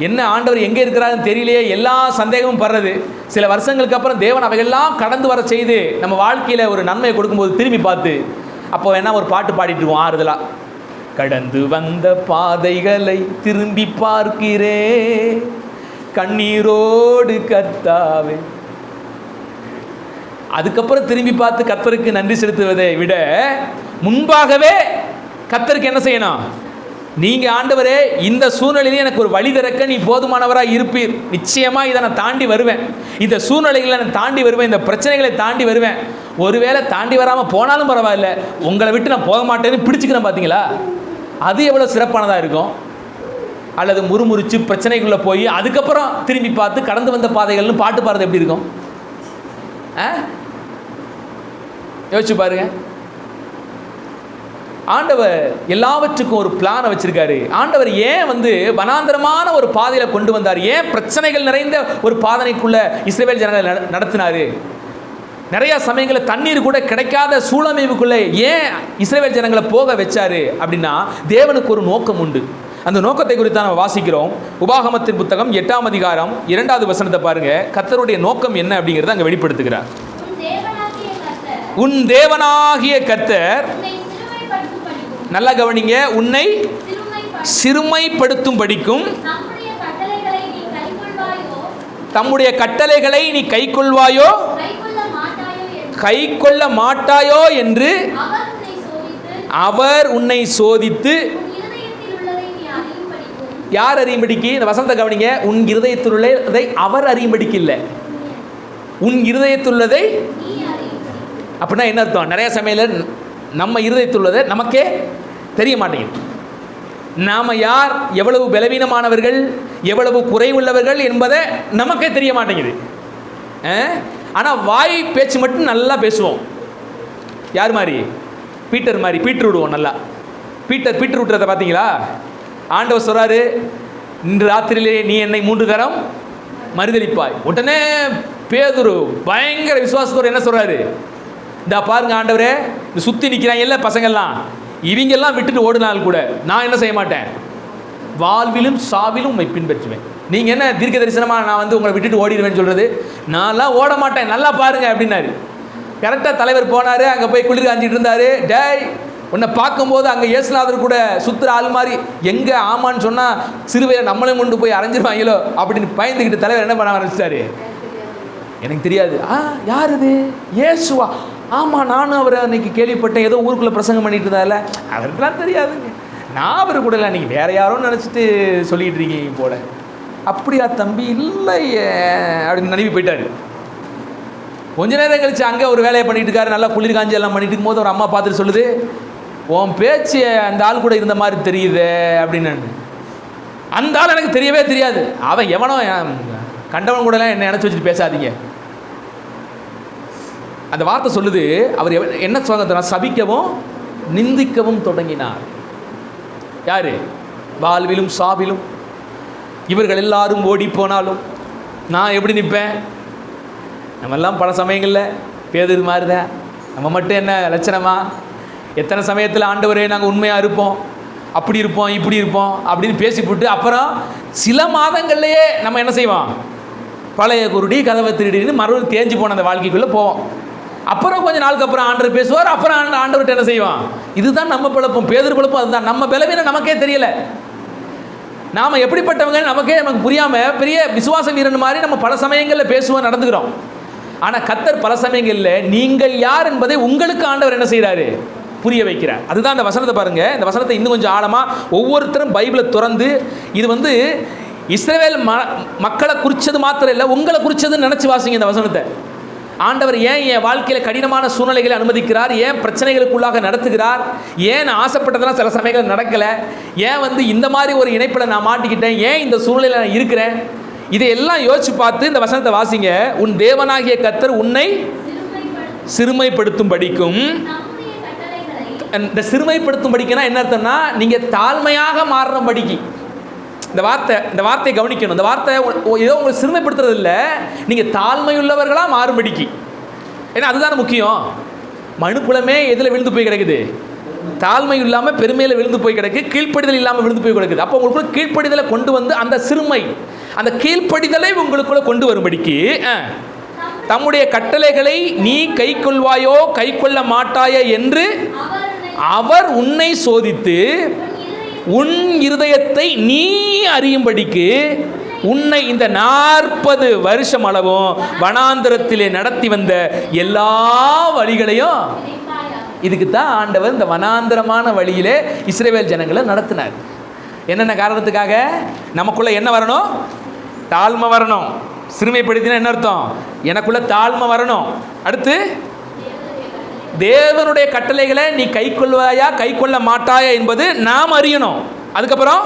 என்ன ஆண்டவர் எங்கே இருக்கிறாருன்னு தெரியலையே, எல்லா சந்தேகமும் படுறது. சில வருஷங்களுக்கு அப்புறம் தேவன் அவைகள்லாம் கடந்து வர செய்து நம்ம வாழ்க்கையில் ஒரு நன்மையை கொடுக்கும்போது திரும்பி பார்த்து அப்போ வேணா ஒரு பாட்டு பாடிட்டு இருக்கோம் ஆறுதலாக. கடந்து வந்த பாதைகளை திரும்பி பார்க்கிறே கண்ணீரோடு கர்த்தாவே. அதுக்கப்புறம் திரும்பி பார்த்து கர்த்தருக்கு நன்றி செலுத்துவதை விட முன்பாகவே கர்த்தருக்கு என்ன செய்யணும்? நீங்கள் ஆண்டவரே இந்த சூழ்நிலையிலே எனக்கு ஒரு வழி திறக்க நீ போதுமானவராக இருப்பீர், நிச்சயமாக இதை நான் தாண்டி வருவேன், இந்த சூழ்நிலைகளை நான் தாண்டி வருவேன், இந்த பிரச்சனைகளை தாண்டி வருவேன். ஒருவேளை தாண்டி வராமல் போனாலும் பரவாயில்ல, உங்களை விட்டு நான் போக மாட்டேன்னு பிடிச்சிக்கிறேன். பார்த்தீங்களா, அது எவ்வளோ சிறப்பானதாக இருக்கும். அல்லது முறுமுறிச்சு பிரச்சனைக்குள்ளே போய் அதுக்கப்புறம் திரும்பி பார்த்து கடந்து வந்த பாதைகள்னு பாட்டு பாடுறது எப்படி இருக்கும்? யோசிச்சு பாருங்க. ஆண்டவர் எல்லாவற்றுக்கும் ஒரு பிளானை வச்சிருக்காரு. ஆண்டவர் ஏன் வனாந்தரமான ஒரு பாதையில கொண்டு வந்தார்? ஏன் பிரச்சனைகள் நிறைந்த ஒரு பாதனைக்குள்ள இஸ்ரவேல் ஜனங்களை நடத்தினாரு? நிறைய சமயங்களில் தண்ணீர் கூட கிடைக்காத சூழமைவுக்குள்ள ஏன் இஸ்ரவேல் ஜனங்களை போக வச்சாரு அப்படின்னா, தேவனுக்கு ஒரு நோக்கம் உண்டு. அந்த நோக்கத்தை குறித்து நம்ம வாசிக்கிறோம். உபாகமத்தின் புத்தகம் 8ஆம் அதிகாரம் 2வது வசனத்தை பாருங்க. கர்த்தருடைய நோக்கம் என்ன அப்படிங்கிறத அங்கே வெளிப்படுத்துகிறார். உன் தேவனாகிய கர்த்தர், நல்லா கவனிங்க, உன்னை சிறுமைப்படுத்தும் படிக்கும் தம்முடைய கட்டளைகளை நீ கைக்கொள்வாயோ கைக்கொள்ள மாட்டாயோ என்று அவர் உன்னை சோதித்து. யார் அறியும்படிக்கு? இந்த வசனத்தை கவனிங்க. உன் இருதயத்தில் உள்ளதை அவர் அறியும்படிக்கு இல்லை, உன் இருதயத்தில் உள்ளதை. அப்படின்னா என்ன அர்த்தம்? நிறைய சமயம் நம்ம இருதயத்தில் உள்ளதை நமக்கே தெரிய மாட்டேங்குது. நாம் யார், எவ்வளவு பலவீனமானவர்கள், எவ்வளவு குறைவுள்ளவர்கள் என்பதை நமக்கே தெரிய மாட்டேங்குது. ஆனால் வாய் பேச்சு மட்டும் நல்லா பேசுவோம். யார் மாதிரி? பீட்டர் மாதிரி பீட்டர் விடுவோம் நல்லா. பீட்டர் விட்டுறதை பார்த்தீங்களா? ஆண்டவர் சொல்கிறாரு, இன்று ராத்திரியிலே நீ என்னை 3 தரம் மறுதலிப்பாய். உடனே பேதுரு பயங்கர விசுவாசத்தோடு என்ன சொல்கிறாரு? இந்த பாருங்க ஆண்டவரே, இந்த சுற்றி நிற்கிறாங்க இல்லை பசங்கள்லாம், இவங்கெல்லாம் விட்டுட்டு ஓடினால் கூட நான் என்ன செய்ய மாட்டேன், வாழ்விலும் சாவிலும் உண்மை பின்பற்றுவேன். நீங்கள் என்ன தீர்க்க தரிசனமாக நான் உங்களை விட்டுட்டு ஓடிடுவேன்னு சொல்கிறது? நான்லாம் ஓட மாட்டேன், நல்லா பாருங்க அப்படின்னாரு. கரெக்டாக தலைவர் போனார், அங்கே போய் குளிர் காஞ்சிட்டு இருந்தார். டேய், உன்னை பார்க்கும்போது அங்கே இயேசுநாதர் கூட சுற்றுற ஆள் மாதிரி, எங்கே ஆமான்னு சொன்னால் சிறுவையில் நம்மளையும் கொண்டு போய் அரைஞ்சிருவாங்களோ அப்படின்னு பயந்துக்கிட்டு தலைவர் என்ன பண்ண ஆரம்பிச்சிட்டாரு? எனக்கு தெரியாது. யார் இது? இயேசுவா? ஆமாம், நானும் அவரை அன்றைக்கி கேள்விப்பட்டேன், ஏதோ ஊருக்குள்ளே பிரசங்கம் பண்ணிட்டு இருந்தால. அவருக்குலாம் தெரியாதுங்க, நான் அவர் கூட இல்லை, நீங்கள் வேறு யாரோன்னு நினச்சிட்டு சொல்லிகிட்டு இருக்கீங்க போல. அப்படியா தம்பி? இல்லையே அப்படின்னு நினைவு போயிட்டார். கொஞ்ச நேரம் கழிச்சு அங்கே ஒரு வேலையை பண்ணிட்டு இருக்காரு, நல்லா குளிர் காஞ்சி எல்லாம் பண்ணிட்டு இருக்கும்போது ஒரு அம்மா பார்த்துட்டு சொல்லுது, உன் பேச்சு அந்த ஆள் கூட இருந்த மாதிரி தெரியுது அப்படின்னு. அந்த ஆள் எனக்கு தெரியவே தெரியாது, அவன் எவனோ கண்டவன் கூடலாம் என்ன நினச்சி வச்சுட்டு பேசாதீங்க. அந்த வார்த்தை சொல்லுது, அவர் என்ன சொல்ல சபிக்கவும் நிந்திக்கவும் தொடங்கினார். யாரு? வாழ்விலும் சாவிலும் இவர்கள் எல்லாரும் ஓடி போனாலும் நான் எப்படி நிற்பேன்? நம்மெல்லாம் பல சமயங்களில் பேதுரு மாதிரிதான். நம்ம மட்டும் என்ன லட்சணமா? எத்தனை சமயத்தில் ஆண்டவரே நாங்கள் உண்மையாக இருப்போம், அப்படி இருப்போம், இப்படி இருப்போம் அப்படின்னு பேசிவிட்டு அப்புறம் சில மாதங்கள்லேயே நம்ம என்ன செய்வோம்? பழைய குருடி கதவை திருடின்னு மறுபடியும் தேஞ்சு போன அந்த வாழ்க்கைக்குள்ளே போவோம். அப்புறம் கொஞ்சம் நாளுக்கு அப்புறம் ஆண்டவர் பேசுவார், அப்புறம் ஆண்டவர்கிட்ட என்ன செய்வோம்? இதுதான் நம்ம பிழப்பம், பேதுரு பிழப்பம் அதுதான். நம்ம பலவீனம் நமக்கே தெரியலை, நாம் எப்படிப்பட்டவங்க நமக்கு புரியாமல் பெரிய விசுவாச வீரன் மாதிரி நம்ம பல சமயங்களில் பேசுவோம், நடந்துக்கிறோம். ஆனால் கர்த்தர் பல சமயங்களில் நீங்கள் யார் என்பதை உங்களுக்கு ஆண்டவர் என்ன செய்கிறாரு? புரிய வைக்கிறார். அதுதான் அந்த வசனத்தை பாருங்கள். இந்த வசனத்தை இன்னும் கொஞ்சம் ஆழமாக ஒவ்வொருத்தரும் பைபிளை திறந்து, இது இஸ்ரவேல் மக்களை குறித்தது மாத்திரம் இல்லை, உங்களை குறித்ததுன்னு நினச்சி வாசிங்க இந்த வசனத்தை. ஆண்டவர் ஏன் என் வாழ்க்கையில் கடினமான சூழ்நிலைகளை அனுமதிக்கிறார்? ஏன் பிரச்சனைகளுக்குள்ளாக நடத்துகிறார்? ஏன் ஆசைப்பட்டதெல்லாம் சில சமயங்கள் நடக்கலை? ஏன் இந்த மாதிரி ஒரு இணைப்பில் நான் மாட்டிக்கிட்டேன்? ஏன் இந்த சூழ்நிலையில் நான் இருக்கிறேன்? இதையெல்லாம் யோசிச்சு பார்த்து இந்த வசனத்தை வாசிங்க. உன் தேவனாகிய கர்த்தர் உன்னை சிறுமைப்படுத்தும் படிக்கும். இந்த சிறுமைப்படுத்தும் படிக்கனா என்ன அர்த்தம்னா, நீங்கள் தாழ்மையாக மாறுற படிக்கு. இந்த வார்த்தையை கவனிக்கணும். இந்த வார்த்தை ஏதோ உங்களை சிறுமைப்படுத்துறது இல்லை, நீங்கள் தாழ்மையுள்ளவர்களாக மாறும்படிக்கு. ஏன்னா அதுதானே முக்கியம். மனுக்குலமே எதில் விழுந்து போய் கிடக்குது? தாழ்மை இல்லாமல் பெருமையில் விழுந்து போய் கிடக்கு, கீழ்ப்படிதல் இல்லாமல் விழுந்து போய் கிடக்குது. அப்போ உங்களுக்குள்ள கீழ்ப்படிதலை கொண்டு வந்து அந்த சிறுமை, அந்த கீழ்ப்படிதலை உங்களுக்குள்ள கொண்டு வரும்படிக்கு தம்முடைய கட்டளைகளை நீ கை கொள்வாயோ கை கொள்ள மாட்டாயோ என்று அவர் உன்னை சோதித்து உன் இருதயத்தை நீ அறியும்படிக்கு உன்னை இந்த 40 வருஷம் அளவும் வனாந்திரத்திலே நடத்தி வந்த எல்லா வழிகளையும். இதுக்கு தான் ஆண்டவர் இந்த வனாந்திரமான வழியிலே இஸ்ரவேல் ஜனங்களை நடத்தினார். என்னென்ன காரணத்துக்காக? நமக்குள்ள என்ன வரணும்? தாழ்மை வரணும். சிறுமைப்படுத்தினா என்ன அர்த்தம்? எனக்குள்ள தாழ்மை வரணும். அடுத்து தேவனுடைய கட்டளைகளை நீ கை கொள்வாயா கை கொள்ள மாட்டாயா என்பது நாம் அறியணும். அதுக்கப்புறம்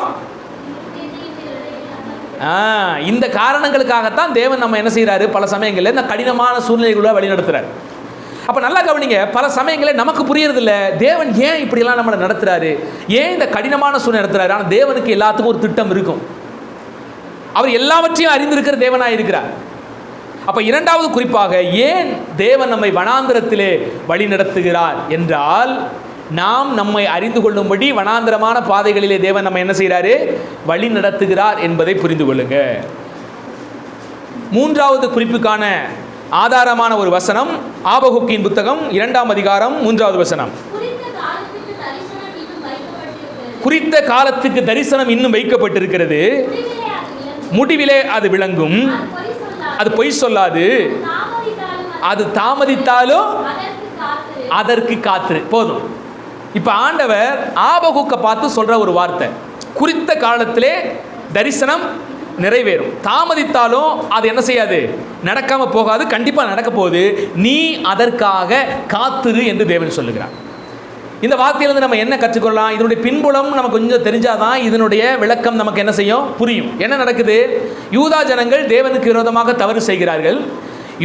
இந்த காரணங்களுக்காகத்தான் தேவன் நம்ம என்ன செய்யறாரு? பல சமயங்களில் இந்த கடினமான சூழ்நிலைகளை வழி நடத்துறாரு. அப்போ நல்லா கவனிங்க, பல சமயங்களில் நமக்கு புரியறதில்ல தேவன் ஏன் இப்படிலாம் நம்மளை நடத்துறாரு, ஏன் இந்த கடினமான சூழ்நிலை நடத்துறாரு. ஆனால் தேவனுக்கு எல்லாத்துக்கும் ஒரு திட்டம் இருக்கும். அவர் எல்லாவற்றையும் அறிந்திருக்கிற தேவனாக இருக்கிறார். அப்போ இரண்டாவது குறிப்பாக ஏன் தேவன் நம்மை வனாந்திரத்திலே வழி நடத்துகிறார் என்றால், நாம் நம்மை அறிந்து கொள்ளும்படி வனாந்திரமான பாதைகளிலே தேவன் நம்ம என்ன செய்கிறாரு? வழி நடத்துகிறார் என்பதை புரிந்து கொள்ளுங்க. மூன்றாவது குறிப்புக்கான ஆதாரமான ஒரு வசனம் ஆபகுக்கின் புத்தகம் 2ஆம் அதிகாரம் 3வது வசனம். குறித்த காலத்துக்கு தரிசனம் இன்னும் வைக்கப்பட்டிருக்கிறது, முடிவிலே அது விளங்கும், அது பொய் சொல்லாது, அது தாமதித்தாலும் அதற்கு காத்திரு. போதும். இப்போ ஆண்டவர் ஆபகுக்கை பார்த்து சொல்ற ஒரு வார்த்தை, குறித்த காலத்திலே தரிசனம் நிறைவேறும், தாமதித்தாலும் அது என்ன செய்யாது? நடக்காம போகாது, கண்டிப்பாக நடக்க போகுது, நீ அதற்காக காத்திரு என்று தேவன் சொல்லுகிறார். இந்த வார்த்தையிலிருந்து நம்ம என்ன கற்றுக்கொள்ளலாம்? இதனுடைய பின்புலம் நமக்கு கொஞ்சம் தெரிஞ்சாதான் இதனுடைய விளக்கம் நமக்கு என்ன செய்யும்? புரியும். என்ன நடக்குது? யூதா ஜனங்கள் தேவனுக்கு விரோதமாக தவறு செய்கிறார்கள்.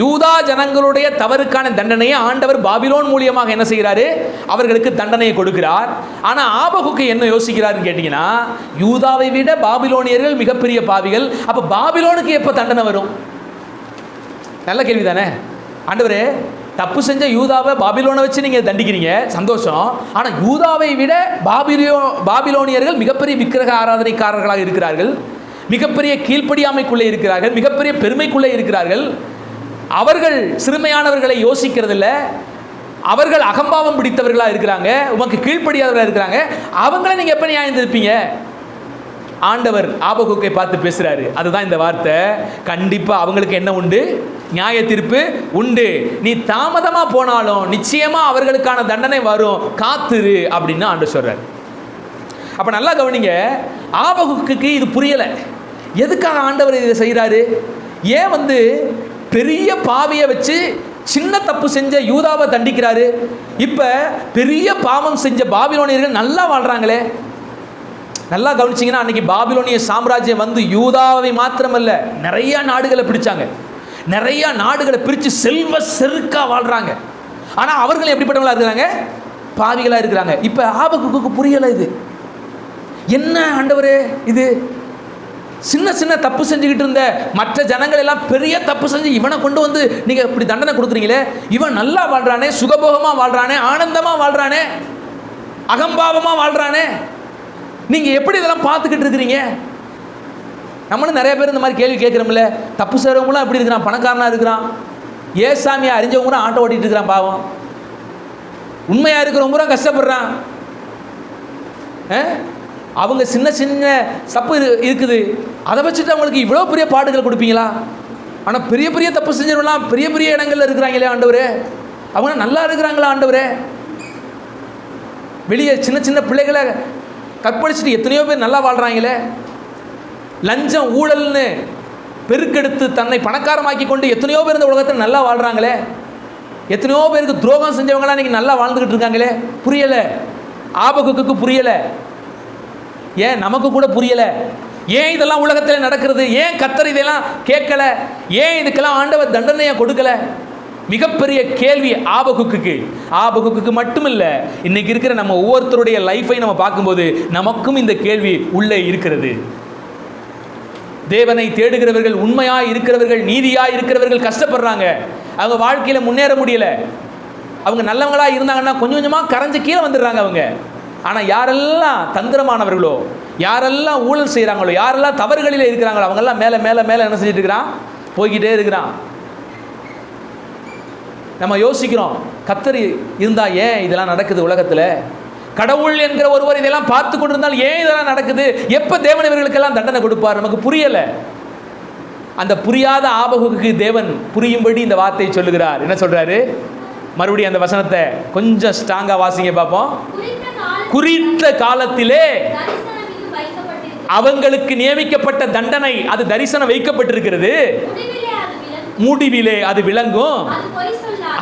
யூதா ஜனங்களுடைய தவறுக்கான தண்டனையை ஆண்டவர் பாபிலோன் மூலியமாக என்ன செய்கிறாரு? அவர்களுக்கு தண்டனையை கொடுக்கிறார். ஆனால் ஆபகுக்கு என்ன யோசிக்கிறாருன்னு கேட்டீங்கன்னா, யூதாவை விட பாபிலோனியர்கள் மிகப்பெரிய பாவிகள், அப்போ பாபிலோனுக்கு எப்போ தண்டனை வரும்? நல்ல கேள்வி தானே. ஆண்டவரே, தப்பு செஞ்ச யூதாவை பாபிலோனை வச்சு நீங்கள் தண்டிக்கிறீங்க, சந்தோஷம். ஆனால் யூதாவை விட பாபிலோனியர்கள் மிகப்பெரிய விக்கிரக ஆராதனைக்காரர்களாக இருக்கிறார்கள், மிகப்பெரிய கீழ்ப்படியாமைக்குள்ளே இருக்கிறார்கள், மிகப்பெரிய பெருமைக்குள்ளே இருக்கிறார்கள். அவர்கள் சிறுமையானவர்களை யோசிக்கிறதில்ல, அவர்கள் அகம்பாவம் பிடித்தவர்களாக இருக்கிறாங்க, உமக்கு கீழ்ப்படியாதவர்களாக இருக்கிறாங்க. அவங்கள நீங்கள் எப்போ நியாயம் தீர்ப்பீங்க? ஆண்டவர் ஆபகுக்கை பார்த்து பேசுகிறாரு. அதுதான் இந்த வார்த்தை. கண்டிப்பாக அவங்களுக்கு என்ன உண்டு? நியாய தீர்ப்பு உண்டு. நீ தாமதமாக போனாலும் நிச்சயமாக அவர்களுக்கான தண்டனை வரும், காத்திரு அப்படின்னு ஆண்டவர் சொல்கிறார். அப்போ நல்லா கவனிங்க, ஆபகுக்கு இது புரியலை. எதுக்காக ஆண்டவர் இதை செய்கிறாரு? ஏன் பெரிய பாவியை வச்சு சின்ன தப்பு செஞ்ச யூதாவை தண்டிக்கிறாரு? இப்போ பெரிய பாவம் செஞ்ச பாபிலோனியர்கள் நல்லா வாழ்கிறாங்களே. நல்லா கவனிச்சிங்கன்னா, அன்றைக்கி பாபிலோனிய சாம்ராஜ்யம் யூதாவை மாத்திரமல்ல நிறையா நாடுகளை பிடிச்சாங்க, நிறையா நாடுகளை பிரித்து செல்வ செருக்காக வாழ்கிறாங்க. ஆனால் அவர்கள் எப்படிப்பட்டவங்களா இருக்கிறாங்க? பாவிகளாக இருக்கிறாங்க. இப்போ ஆபகுக்கு புரியலை இது. என்ன ஆண்டவரே இது? சின்ன சின்ன தப்பு செஞ்சுக்கிட்டு இருந்த மற்ற ஜனங்கள் எல்லாம் பெரிய தப்பு செஞ்சு இவனை கொண்டு நீங்கள் இப்படி தண்டனை கொடுக்குறீங்களே, இவன் நல்லா வாழ்கிறானே, சுகபோகமாக வாழ்கிறானே, ஆனந்தமாக வாழ்கிறானே, அகம்பாவமாக வாழ்கிறானே, நீங்கள் எப்படி இதெல்லாம் பார்த்துக்கிட்டு இருக்கிறீங்க? நம்மளும் நிறைய பேர் இந்த மாதிரி கேள்வி கேட்குறோம்ல. தப்பு செய்கிறவங்களாம் எப்படி இருக்கிறான்? பணக்காரனாக இருக்கிறான், ஏசாமியை அறிஞ்சவங்க கூட ஆட்டோ ஓட்டிகிட்டு இருக்கிறான் பாவம். உண்மையாக இருக்கிறவங்க கூட கஷ்டப்படுறான். அவங்க சின்ன சின்ன தப்பு இருக்குது, அதை வச்சுட்டு அவங்களுக்கு இவ்வளோ பெரிய பாடுகள் கொடுப்பீங்களா? ஆனால் பெரிய பெரிய தப்பு செஞ்சவங்களாம் பெரிய பெரிய இடங்கள்ல இருக்கிறாங்களே ஆண்டவரே, அவங்க நல்லா இருக்கிறாங்களா ஆண்டவரே? வெளியே சின்ன சின்ன பிள்ளைகளை கற்பழிச்சுட்டு எத்தனையோ பேர் நல்லா வாழ்கிறாங்களே. லஞ்சம் ஊழல்னு பெருக்கெடுத்து தன்னை பணக்காரமாக்கி கொண்டு எத்தனையோ பேர் இந்த உலகத்தில் நல்லா வாழ்கிறாங்களே. எத்தனையோ பேருக்கு துரோகம் செஞ்சவங்களாம் இன்றைக்கி நல்லா வாழ்ந்துக்கிட்டு இருக்காங்களே. புரியலை, ஆபகுக்கு புரியலை. ஏன் நமக்கு கூட புரியலை? ஏன் இதெல்லாம் உலகத்தில் நடக்கிறது? ஏன் கர்த்தர் இதெல்லாம் கேட்கல? ஏன் இதுக்கெல்லாம் ஆண்டவர் தண்டனையை கொடுக்கல? மிகப்பெரிய கேள்வி ஆபகுக்கு மட்டுமில்லை, இன்னைக்கு இருக்கிற நம்ம ஒவ்வொருத்தருடைய லைஃபை நம்ம பார்க்கும்போது நமக்கும் இந்த கேள்வி உள்ளே இருக்கிறது. தேவனை தேடுகிறவர்கள், உண்மையாய் இருக்கிறவர்கள், நீதியாய் இருக்கிறவர்கள் கஷ்டப்படுறாங்க. அவங்க வாழ்க்கையில் முன்னேற முடியல. அவங்க நல்லவங்களாக இருந்தாங்கன்னா கொஞ்சம் கொஞ்சமாக கரைஞ்சு கீழே வந்துடுறாங்க அவங்க. ஆனால் யாரெல்லாம் தந்திரமானவர்களோ, யாரெல்லாம் ஊழல் செய்கிறாங்களோ, யாரெல்லாம் தவறுகளில் இருக்கிறாங்களோ அவங்கெல்லாம் மேலே மேலே மேலே என்ன செஞ்சுட்டு இருக்கிறான், போய்கிட்டே இருக்கிறான். நம்ம யோசிக்கிறோம், கர்த்தர் இருந்தால் ஏன் இதெல்லாம் நடக்குது உலகத்தில்? கடவுள் என்கிற ஒருவர் இதெல்லாம் பார்த்து கொண்டிருந்தால் ஏன் இதெல்லாம் நடக்குது? எப்போ தேவன் இவர்களுக்கெல்லாம் தண்டனை கொடுப்பார்? நமக்கு புரியலை. அந்த புரியாத ஆபகுக்கு தேவன் புரியும்படி இந்த வார்த்தையை சொல்லுகிறார். என்ன சொல்றாரு? மறுபடியும் அந்த வசனத்தை கொஞ்சம் ஸ்ட்ராங்கா வாசிங்க பார்ப்போம். குறித்த காலத்திலே அவங்களுக்கு நியமிக்கப்பட்ட தண்டனை, அது தரிசனம் வைக்கப்பட்டிருக்கிறது. முடிவிலே அது விளங்கும்.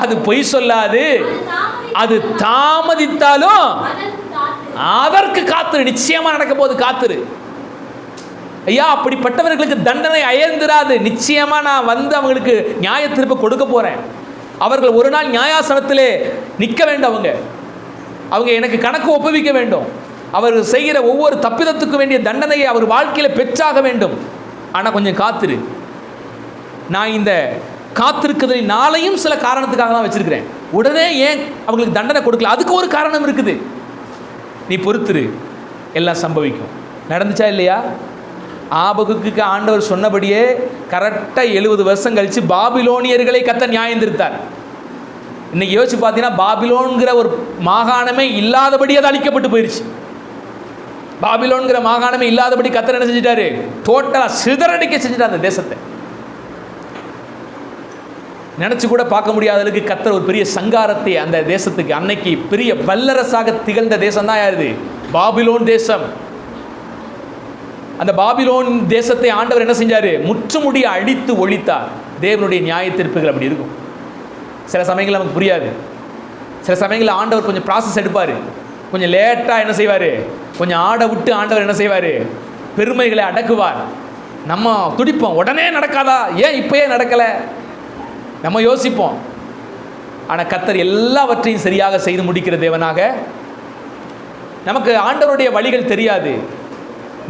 அது பொய் சொல்லாது. அது தாமதித்தாலும் அதற்கு காத்துரு. நிச்சயமா நடக்க போது, காத்துரு. ஐயா, அப்படிப்பட்டவர்களுக்கு தண்டனை அயர்ந்திராது. நிச்சயமா நான் வந்து அவங்களுக்கு நியாய தீர்ப்பு கொடுக்க போறேன். அவர்கள் ஒரு நாள் நியாயாசனத்திலே நிற்க வேண்டும். அவங்க எனக்கு கணக்கு ஒப்புவிக்க வேண்டும். அவர்கள் செய்கிற ஒவ்வொரு தப்பிதத்துக்கும் வேண்டிய தண்டனையை அவர் வாழ்க்கையில் பெற்றாக வேண்டும். ஆனால் கொஞ்சம் காத்திரு. நான் இந்த காத்திருக்கிறதின் நாளையும் சில காரணத்துக்காக தான் வச்சிருக்கிறேன். உடனே ஏன் அவங்களுக்கு தண்டனை கொடுக்கல? அதுக்கு ஒரு காரணம் இருக்குது. நீ பொறுத்துரு, எல்லாம் சம்பவிக்கும். நடந்துச்சா இல்லையா? ஆபகுக்கு ஆண்டவர் சொன்னபடியே கரெக்டாக 70 வருஷம் கழித்து பாபிலோனியர்களை கர்த்தர் நியாயம் தீர்த்தார். இன்னைக்கு யோசிச்சு பார்த்தீங்கன்னா பாபிலோன்கிற ஒரு மாகாணமே இல்லாதபடி அது அழிக்கப்பட்டு போயிடுச்சு. பாபிலோன்கிற மாகாணமே இல்லாதபடி கர்த்தர் என்ன செஞ்சிட்டாரு? டோட்டலாக சிதறடிக்க செஞ்சுட்டார் அந்த தேசத்தை. நினச்சி கூட பார்க்க முடியாதளவுக்கு கர்த்தர் ஒரு பெரிய சங்காரத்தை அந்த தேசத்துக்கு, அன்னைக்கு பெரிய வல்லரசாக திகழ்ந்த தேசம் தான் யாரு? பாபிலோன் தேசம். அந்த பாபிலோன் தேசத்தை ஆண்டவர் என்ன செஞ்சாரு? முற்றுமுடிய அழித்து ஒழித்தார். தேவனுடைய நியாய தீர்ப்புகள் அப்படி இருக்கும். சில சமயங்கள் நமக்கு புரியாது. சில சமயங்களில் ஆண்டவர் கொஞ்சம் ப்ராசஸ் எடுப்பார். கொஞ்சம் லேட்டாக என்ன செய்வார்? கொஞ்சம் ஆட விட்டு ஆண்டவர் என்ன செய்வார்? பெருமைகளை அடக்குவார். நம்ம துடிப்போம், உடனே நடக்காதா, ஏன் இப்பயே நடக்கலை? நம்ம யோசிப்போம். ஆனால் கர்த்தர் எல்லாவற்றையும் சரியாக செய்து முடிக்கிற தேவனாக. நமக்கு ஆண்டவருடைய வழிகள் தெரியாது.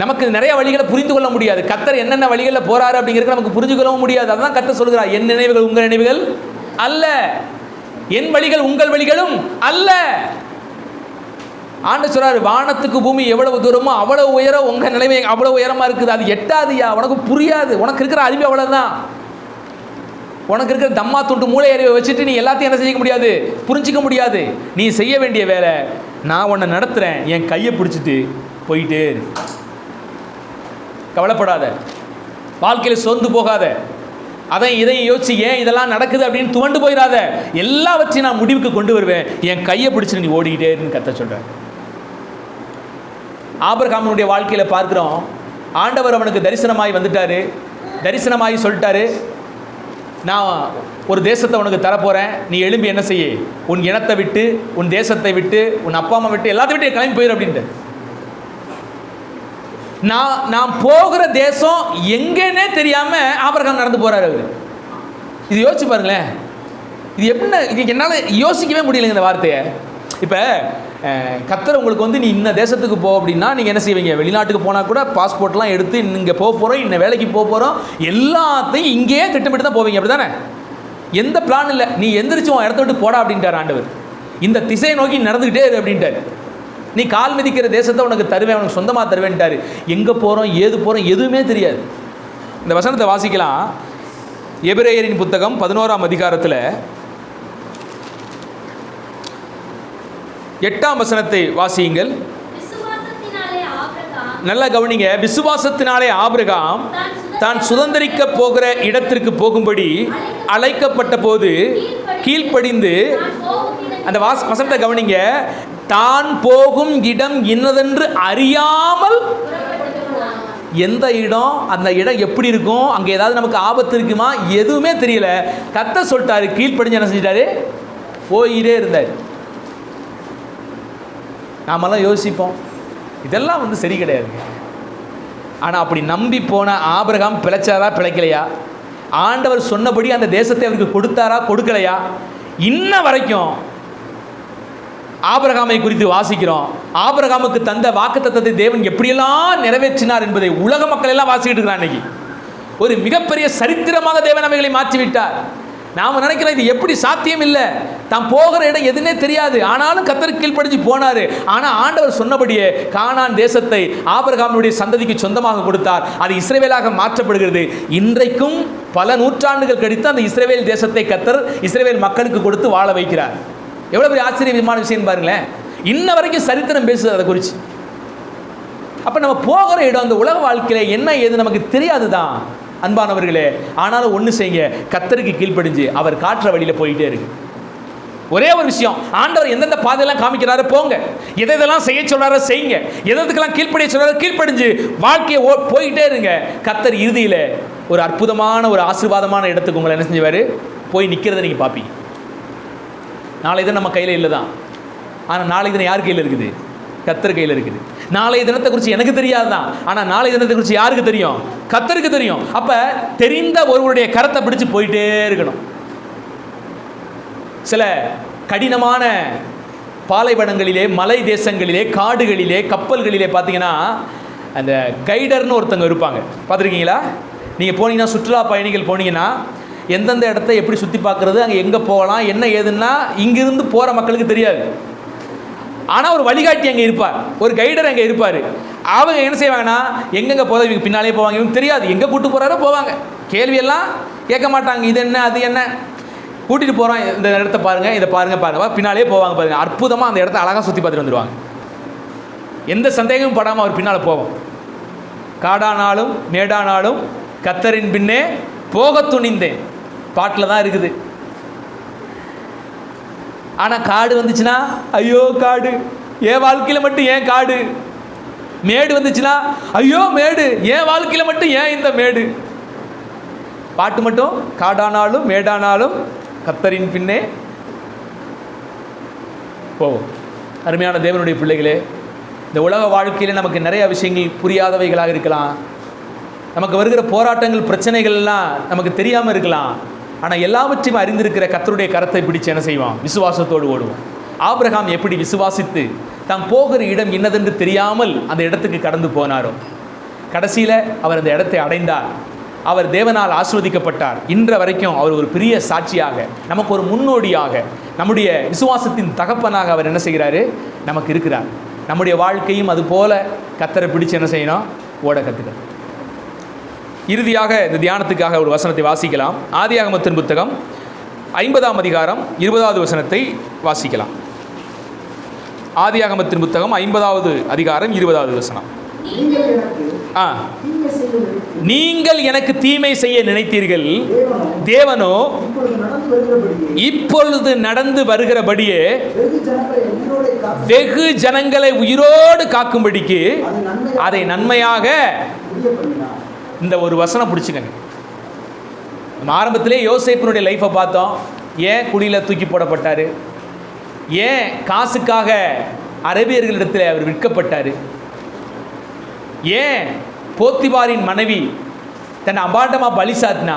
நமக்கு நிறைய வழிகளை புரிந்து கொள்ள முடியாது. கர்த்தர் என்னென்ன வழிகளில் போறாரு அப்படிங்கிறது நமக்கு புரிஞ்சு கொள்ளவும் முடியாது. அதான் கர்த்தர் சொல்கிறார், என் நினைவுகள் உங்கள் நினைவுகள் அல்ல, என் வழிகள் உங்கள் வழிகளும் அல்ல. ஆண்டவர் சொல்றாரு, வானத்துக்கு பூமி எவ்வளவு தூரமோ அவ்வளவு உயரம் உங்க நிலைமை அவ்வளவு உயரமா இருக்குது. அது எட்டாதியா, உனக்கு புரியாது. உனக்கு இருக்கிற அறிவு அவ்வளவுதான். உனக்கு இருக்கிற தம்மா துண்டு மூளை அறிவை வச்சுட்டு நீ எல்லாத்தையும் என்ன செய்ய முடியாது? புரிஞ்சிக்க முடியாது. நீ செய்ய வேண்டிய வேலை, நான் உன்னை நடத்துறேன், என் கையை பிடிச்சிட்டு போயிட்டே இரு. கவலைப்படாத, வாழ்க்கையில் சோர்ந்து போகாத, அதையும் இதையும் யோசிச்சு ஏன் இதெல்லாம் நடக்குது அப்படின்னு துவண்டு போயிடாத. எல்லாவற்றையும் நான் முடிவுக்கு கொண்டு வருவேன், என் கையை பிடிச்சிட்டு நீ ஓடிக்கிட்டே இருன்னு கர்த்தர் சொல்றேன். ஆபிரகாமுடைய வாழ்க்கையில் பார்க்கிறோம், ஆண்டவர் அவனுக்கு தரிசனமாய் வந்துட்டாரு. தரிசனமாகி சொல்லிட்டாரு, நான் ஒரு தேசத்தை உனக்கு தரப்போகிறேன், நீ எழும்பி என்ன செய்ய, உன் இனத்தை விட்டு, உன் தேசத்தை விட்டு, உன் அப்பா அம்மா விட்டு, எல்லாத்தையும் விட்டு கிளம்பி போயிரு அப்படின்ட்டு. நான் போகிற தேசம் எங்கன்னே தெரியாம ஆபிரகாம் நடந்து போறாரு. அவரு இது யோசிச்சு பாருங்களேன். இது எப்படின்னா, இது என்னால் யோசிக்கவே முடியலைங்க இந்த வார்த்தையை. இப்போ கர்த்தர் உங்களுக்கு வந்து நீ இந்த தேசத்துக்கு போ அப்படின்னா நீங்கள் என்ன செய்வீங்க? வெளிநாட்டுக்கு போனால் கூட பாஸ்போர்ட்லாம் எடுத்து இங்கே போக போகிறோம், இன்ன வேலைக்கு போக போகிறோம், எல்லாத்தையும் இங்கேயே திட்டமிட்டு தான் போவீங்க, அப்படி தானே? எந்த பிளான் இல்லை. நீ எந்திரிச்சு உன் இடத்த விட்டு போடா அப்படின்ட்டார் ஆண்டவர். இந்த திசையை நோக்கி நடந்துக்கிட்டே இரு அப்படின்ட்டார். நீ கால் மிதிக்கிற தேசத்தை உனக்கு தருவேன், உனக்கு சொந்தமாக தருவேன்ட்டாரு. எங்கே போகிறோம், ஏது போகிறோம், எதுவுமே தெரியாது. இந்த வசனத்தை வாசிக்கலாம். எபிரேயரின் புத்தகம் 11ஆம் அதிகாரத்தில் 8ஆம் வசனத்தை வாசியுங்கள். நல்லா கவனிங்க. விசுவாசத்தினாலே ஆபிரகாம் தான் சுதந்திரிக்க போகிற இடத்திற்கு போகும்படி அழைக்கப்பட்ட போது கீழ்ப்படிந்து, அந்த வசனத்தை கவனிங்க, தான் போகும் இடம் இன்னதென்று அறியாமல். எந்த இடம், அந்த இடம் எப்படி இருக்கும், அங்கே ஏதாவது நமக்கு ஆபத்து இருக்குமா, எதுவுமே தெரியல. கர்த்தர் சொல்லிட்டாரு, கீழ்ப்படிஞ்சு என்ன செஞ்சிட்டாரு? போயிட்டே இருந்தார். நாமெல்லாம் யோசிப்போம், இதெல்லாம் வந்து சரி கிடையாது. ஆனால் அப்படி நம்பி போன ஆபிரகாம் பிழைச்சாரா பிழைக்கலையா? ஆண்டவர் சொன்னபடி அந்த தேசத்தை அவருக்கு கொடுத்தாரா கொடுக்கலையா? இன்ன வரைக்கும் ஆபிரகாமை குறித்து வாசிக்கிறோம். ஆபிரகாமுக்கு தந்த வாக்குத்தத்தத்தை தேவன் எப்படியெல்லாம் நிறைவேற்றினார் என்பதை உலக மக்கள் எல்லாம் வாசிக்கிட்டு இருக்கிறான். இன்னைக்கு ஒரு மிகப்பெரிய சரித்திரமாக தேவன் அவைகளை மாற்றிவிட்டார். நாம் நினைக்கிறோம் இது எப்படி சாத்தியம் இல்லை, தான் போகிற இடம் எதுனே தெரியாது, ஆனாலும் கர்த்தருக்கு கீழ்ப்படிஞ்சு போனார். ஆனால் ஆண்டவர் சொன்னபடியே கானான் தேசத்தை ஆபிரகாமுடைய சந்ததிக்கு சொந்தமாக கொடுத்தார். அது இஸ்ரவேலாக மாற்றப்படுகிறது. இன்றைக்கும் பல நூற்றாண்டுகள் கழித்து அந்த இஸ்ரவேல் தேசத்தை கர்த்தர் இஸ்ரவேல் மக்களுக்கு கொடுத்து வாழ வைக்கிறார். எவ்வளோ பெரிய ஆச்சரியமான விஷயம் பாருங்களேன். இன்ன வரைக்கும் சரித்திரம் பேசுது அதை குறித்து. அப்போ நம்ம போகிற இடம் அந்த உலக வாழ்க்கையில் என்ன ஏது நமக்கு தெரியாது தான் அன்பானவர்களே. ஆனாலும் ஒன்று செய்யுங்க, கர்த்தருக்கு கீழ்ப்படிஞ்சு அவர் காட்டுற வழியில் போயிட்டே இருக்கு. ஒரே ஒரு விஷயம், ஆண்டவர் எந்தெந்த பாதையெல்லாம் காமிக்கிறாரோ போங்க, எதெல்லாம் செய்ய சொல்றாரோ செய்யுங்க, எதுக்கெல்லாம் கீழ்ப்படிய சொல்றாரோ கீழ்ப்படிஞ்சு வாழ்க்கையை போயிட்டே இருங்க. கர்த்தர் இறுதியில் ஒரு அற்புதமான ஒரு ஆசீர்வாதமான இடத்துக்கு உங்களை என்ன செஞ்சுவார், போய் நிற்கிறத நீங்கள் பார்ப்பீங்க. நாளை தினம் நம்ம கையில் இல்லை தான், ஆனால் நாளை தினம் யார் கையில் இருக்குது? கர்த்தர் கையில் இருக்குது. நாளைய தினத்தை குறித்து எனக்கு தெரியாது தான், ஆனால் நாளைய தினத்தை குறித்து யாருக்கு தெரியும்? கர்த்தருக்கு தெரியும். அப்போ தெரிந்த ஒருவருடைய கரத்தை பிடிச்சு போயிட்டே இருக்கணும். சில கடினமான பாலைவனங்களிலே, மலை தேசங்களிலே, காடுகளிலே, கப்பல்களிலே பார்த்தீங்கன்னா அந்த கைடர்னு ஒருத்தங்க இருப்பாங்க. பார்த்துருக்கீங்களா? நீங்கள் போனீங்கன்னா, சுற்றுலா பயணிகள் போனீங்கன்னா, எந்தெந்த இடத்த எப்படி சுற்றி பார்க்குறது, அங்கே எங்கே போகலாம், என்ன ஏதுன்னா இங்கிருந்து போகிற மக்களுக்கு தெரியாது. ஆனால் ஒரு வழிகாட்டி அங்கே இருப்பார், ஒரு கைடர் அங்கே இருப்பார். அவங்க என்ன செய்வாங்கன்னா, எங்கெங்கே போதும் இவங்க பின்னாலே போவாங்க, இவங்க தெரியாது எங்கே கூட்டு போகிறாரோ போவாங்க, கேள்வியெல்லாம் கேட்க மாட்டாங்க. இது என்ன அது என்ன, கூட்டிகிட்டு போகிறோம், இந்த இடத்த பாருங்கள், இதை பாருங்கள், பின்னாலே போவாங்க. பாருங்கள், அற்புதமாக அந்த இடத்த அழகாக சுற்றி பார்த்துட்டு வந்துடுவாங்க. எந்த சந்தேகமும் படாமல் அவர் பின்னால் போவோம். காடானாலும் மேடானாலும் கர்த்தரின் பின்னே போக துணிந்தேன் பாட்டில் தான் இருக்குது. ஆனால் காடு வந்துச்சுன்னா, ஐயோ காடு, என் வாழ்க்கையில் மட்டும் ஏன் காடு? மேடு வந்துச்சுன்னா, ஐயோ மேடு, என் வாழ்க்கையில் மட்டும் ஏன் இந்த மேடு? பாட்டு மட்டும், காடானாலும் மேடானாலும் கர்த்தரின் பின்னே போவோம். அருமையான தேவனுடைய பிள்ளைகளே, இந்த உலக வாழ்க்கையில் நமக்கு நிறைய விஷயங்கள் புரியாதவைகளாக இருக்கலாம். நமக்கு வருகிற போராட்டங்கள், பிரச்சனைகள்லாம் நமக்கு தெரியாமல் இருக்கலாம். ஆனால் எல்லாவற்றையும் அறிந்திருக்கிற கர்த்தருடைய கரத்தை பிடிச்சு என்ன செய்வோம்? விசுவாசத்தோடு ஓடுவோம். ஆபிரகாம் எப்படி விசுவாசித்து தாம் போகிற இடம் என்னதென்று தெரியாமல் அந்த இடத்துக்கு கடந்து போனாரோ, கடைசியில் அவர் அந்த இடத்தை அடைந்தார். அவர் தேவனால் ஆசீர்வதிக்கப்பட்டார். இன்ற வரைக்கும் அவர் ஒரு பெரிய சாட்சியாக, நமக்கு ஒரு முன்னோடியாக, நம்முடைய விசுவாசத்தின் தகப்பனாக அவர் என்ன செய்கிறாரு? நமக்கு இருக்கிறார். நம்முடைய வாழ்க்கையும் அதுபோல கர்த்தரை பிடிச்சு என்ன செய்யணும்? ஓட கற்றுக்கணும். இறுதியாக இந்த தியானத்துக்காக ஒரு வசனத்தை வாசிக்கலாம். ஆதியாகமத்தின் புத்தகம் 50ஆம் அதிகாரம் 20வது வசனத்தை வாசிக்கலாம். ஆதியாகமத்தின் புத்தகம் 50வது அதிகாரம் 20வது வசனம். நீங்கள் எனக்கு தீமை செய்ய நினைத்தீர்கள், தேவனோ இப்பொழுது நடந்து வருகிறபடியே வெகு ஜனங்களை உயிரோடு காக்கும்படிக்கு அதை நன்மையாக. இந்த ஒரு வசனம் பிடிச்சிக்கங்க. நம்ம ஆரம்பத்திலே யோசேப்பினுடைய லைஃப்பை பார்த்தோம். ஏன் குழியில் தூக்கி போடப்பட்டார்? ஏன் காசுக்காக அரேபியர்களிடத்தில் அவர் விற்கப்பட்டார்? ஏன் போத்திபாரின் மனைவி தன்னை அபாண்டமாக பலி சாத்தினா?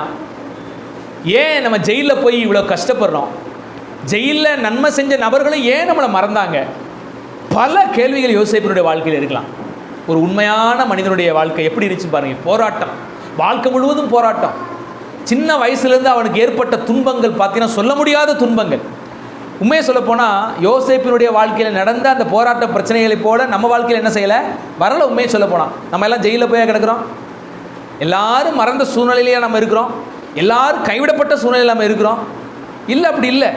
ஏன் நம்ம ஜெயிலில் போய் இவ்வளோ கஷ்டப்படுறோம்? ஜெயிலில் நன்மை செஞ்ச நபர்களும் ஏன் நம்மளை மறந்தாங்க? பல கேள்விகள் யோசேப்பினுடைய வாழ்க்கையில் இருக்கலாம். ஒரு உண்மையான மனிதனுடைய வாழ்க்கை எப்படி இருந்துச்சு பாருங்கள். போராட்டம், வாழ்க்கை முழுவதும் போராட்டம். சின்ன வயசுலேருந்து அவனுக்கு ஏற்பட்ட துன்பங்கள் பார்த்தீங்கன்னா சொல்ல முடியாத துன்பங்கள். உண்மையை சொல்லப்போனால் யோசேப்பினுடைய வாழ்க்கையில் நடந்த அந்த போராட்ட பிரச்சனைகளை போல நம்ம வாழ்க்கையில் என்ன செய்யலை? வரலை. உண்மையை சொல்ல போனால் நம்ம எல்லாம் ஜெயிலில் போய் கிடக்கிறோம். எல்லாரும் மறந்த சூழ்நிலையிலேயே நம்ம இருக்கிறோம். எல்லாரும் கைவிடப்பட்ட சூழ்நிலையில் நம்ம இருக்கிறோம். இல்லை, அப்படி இல்லை.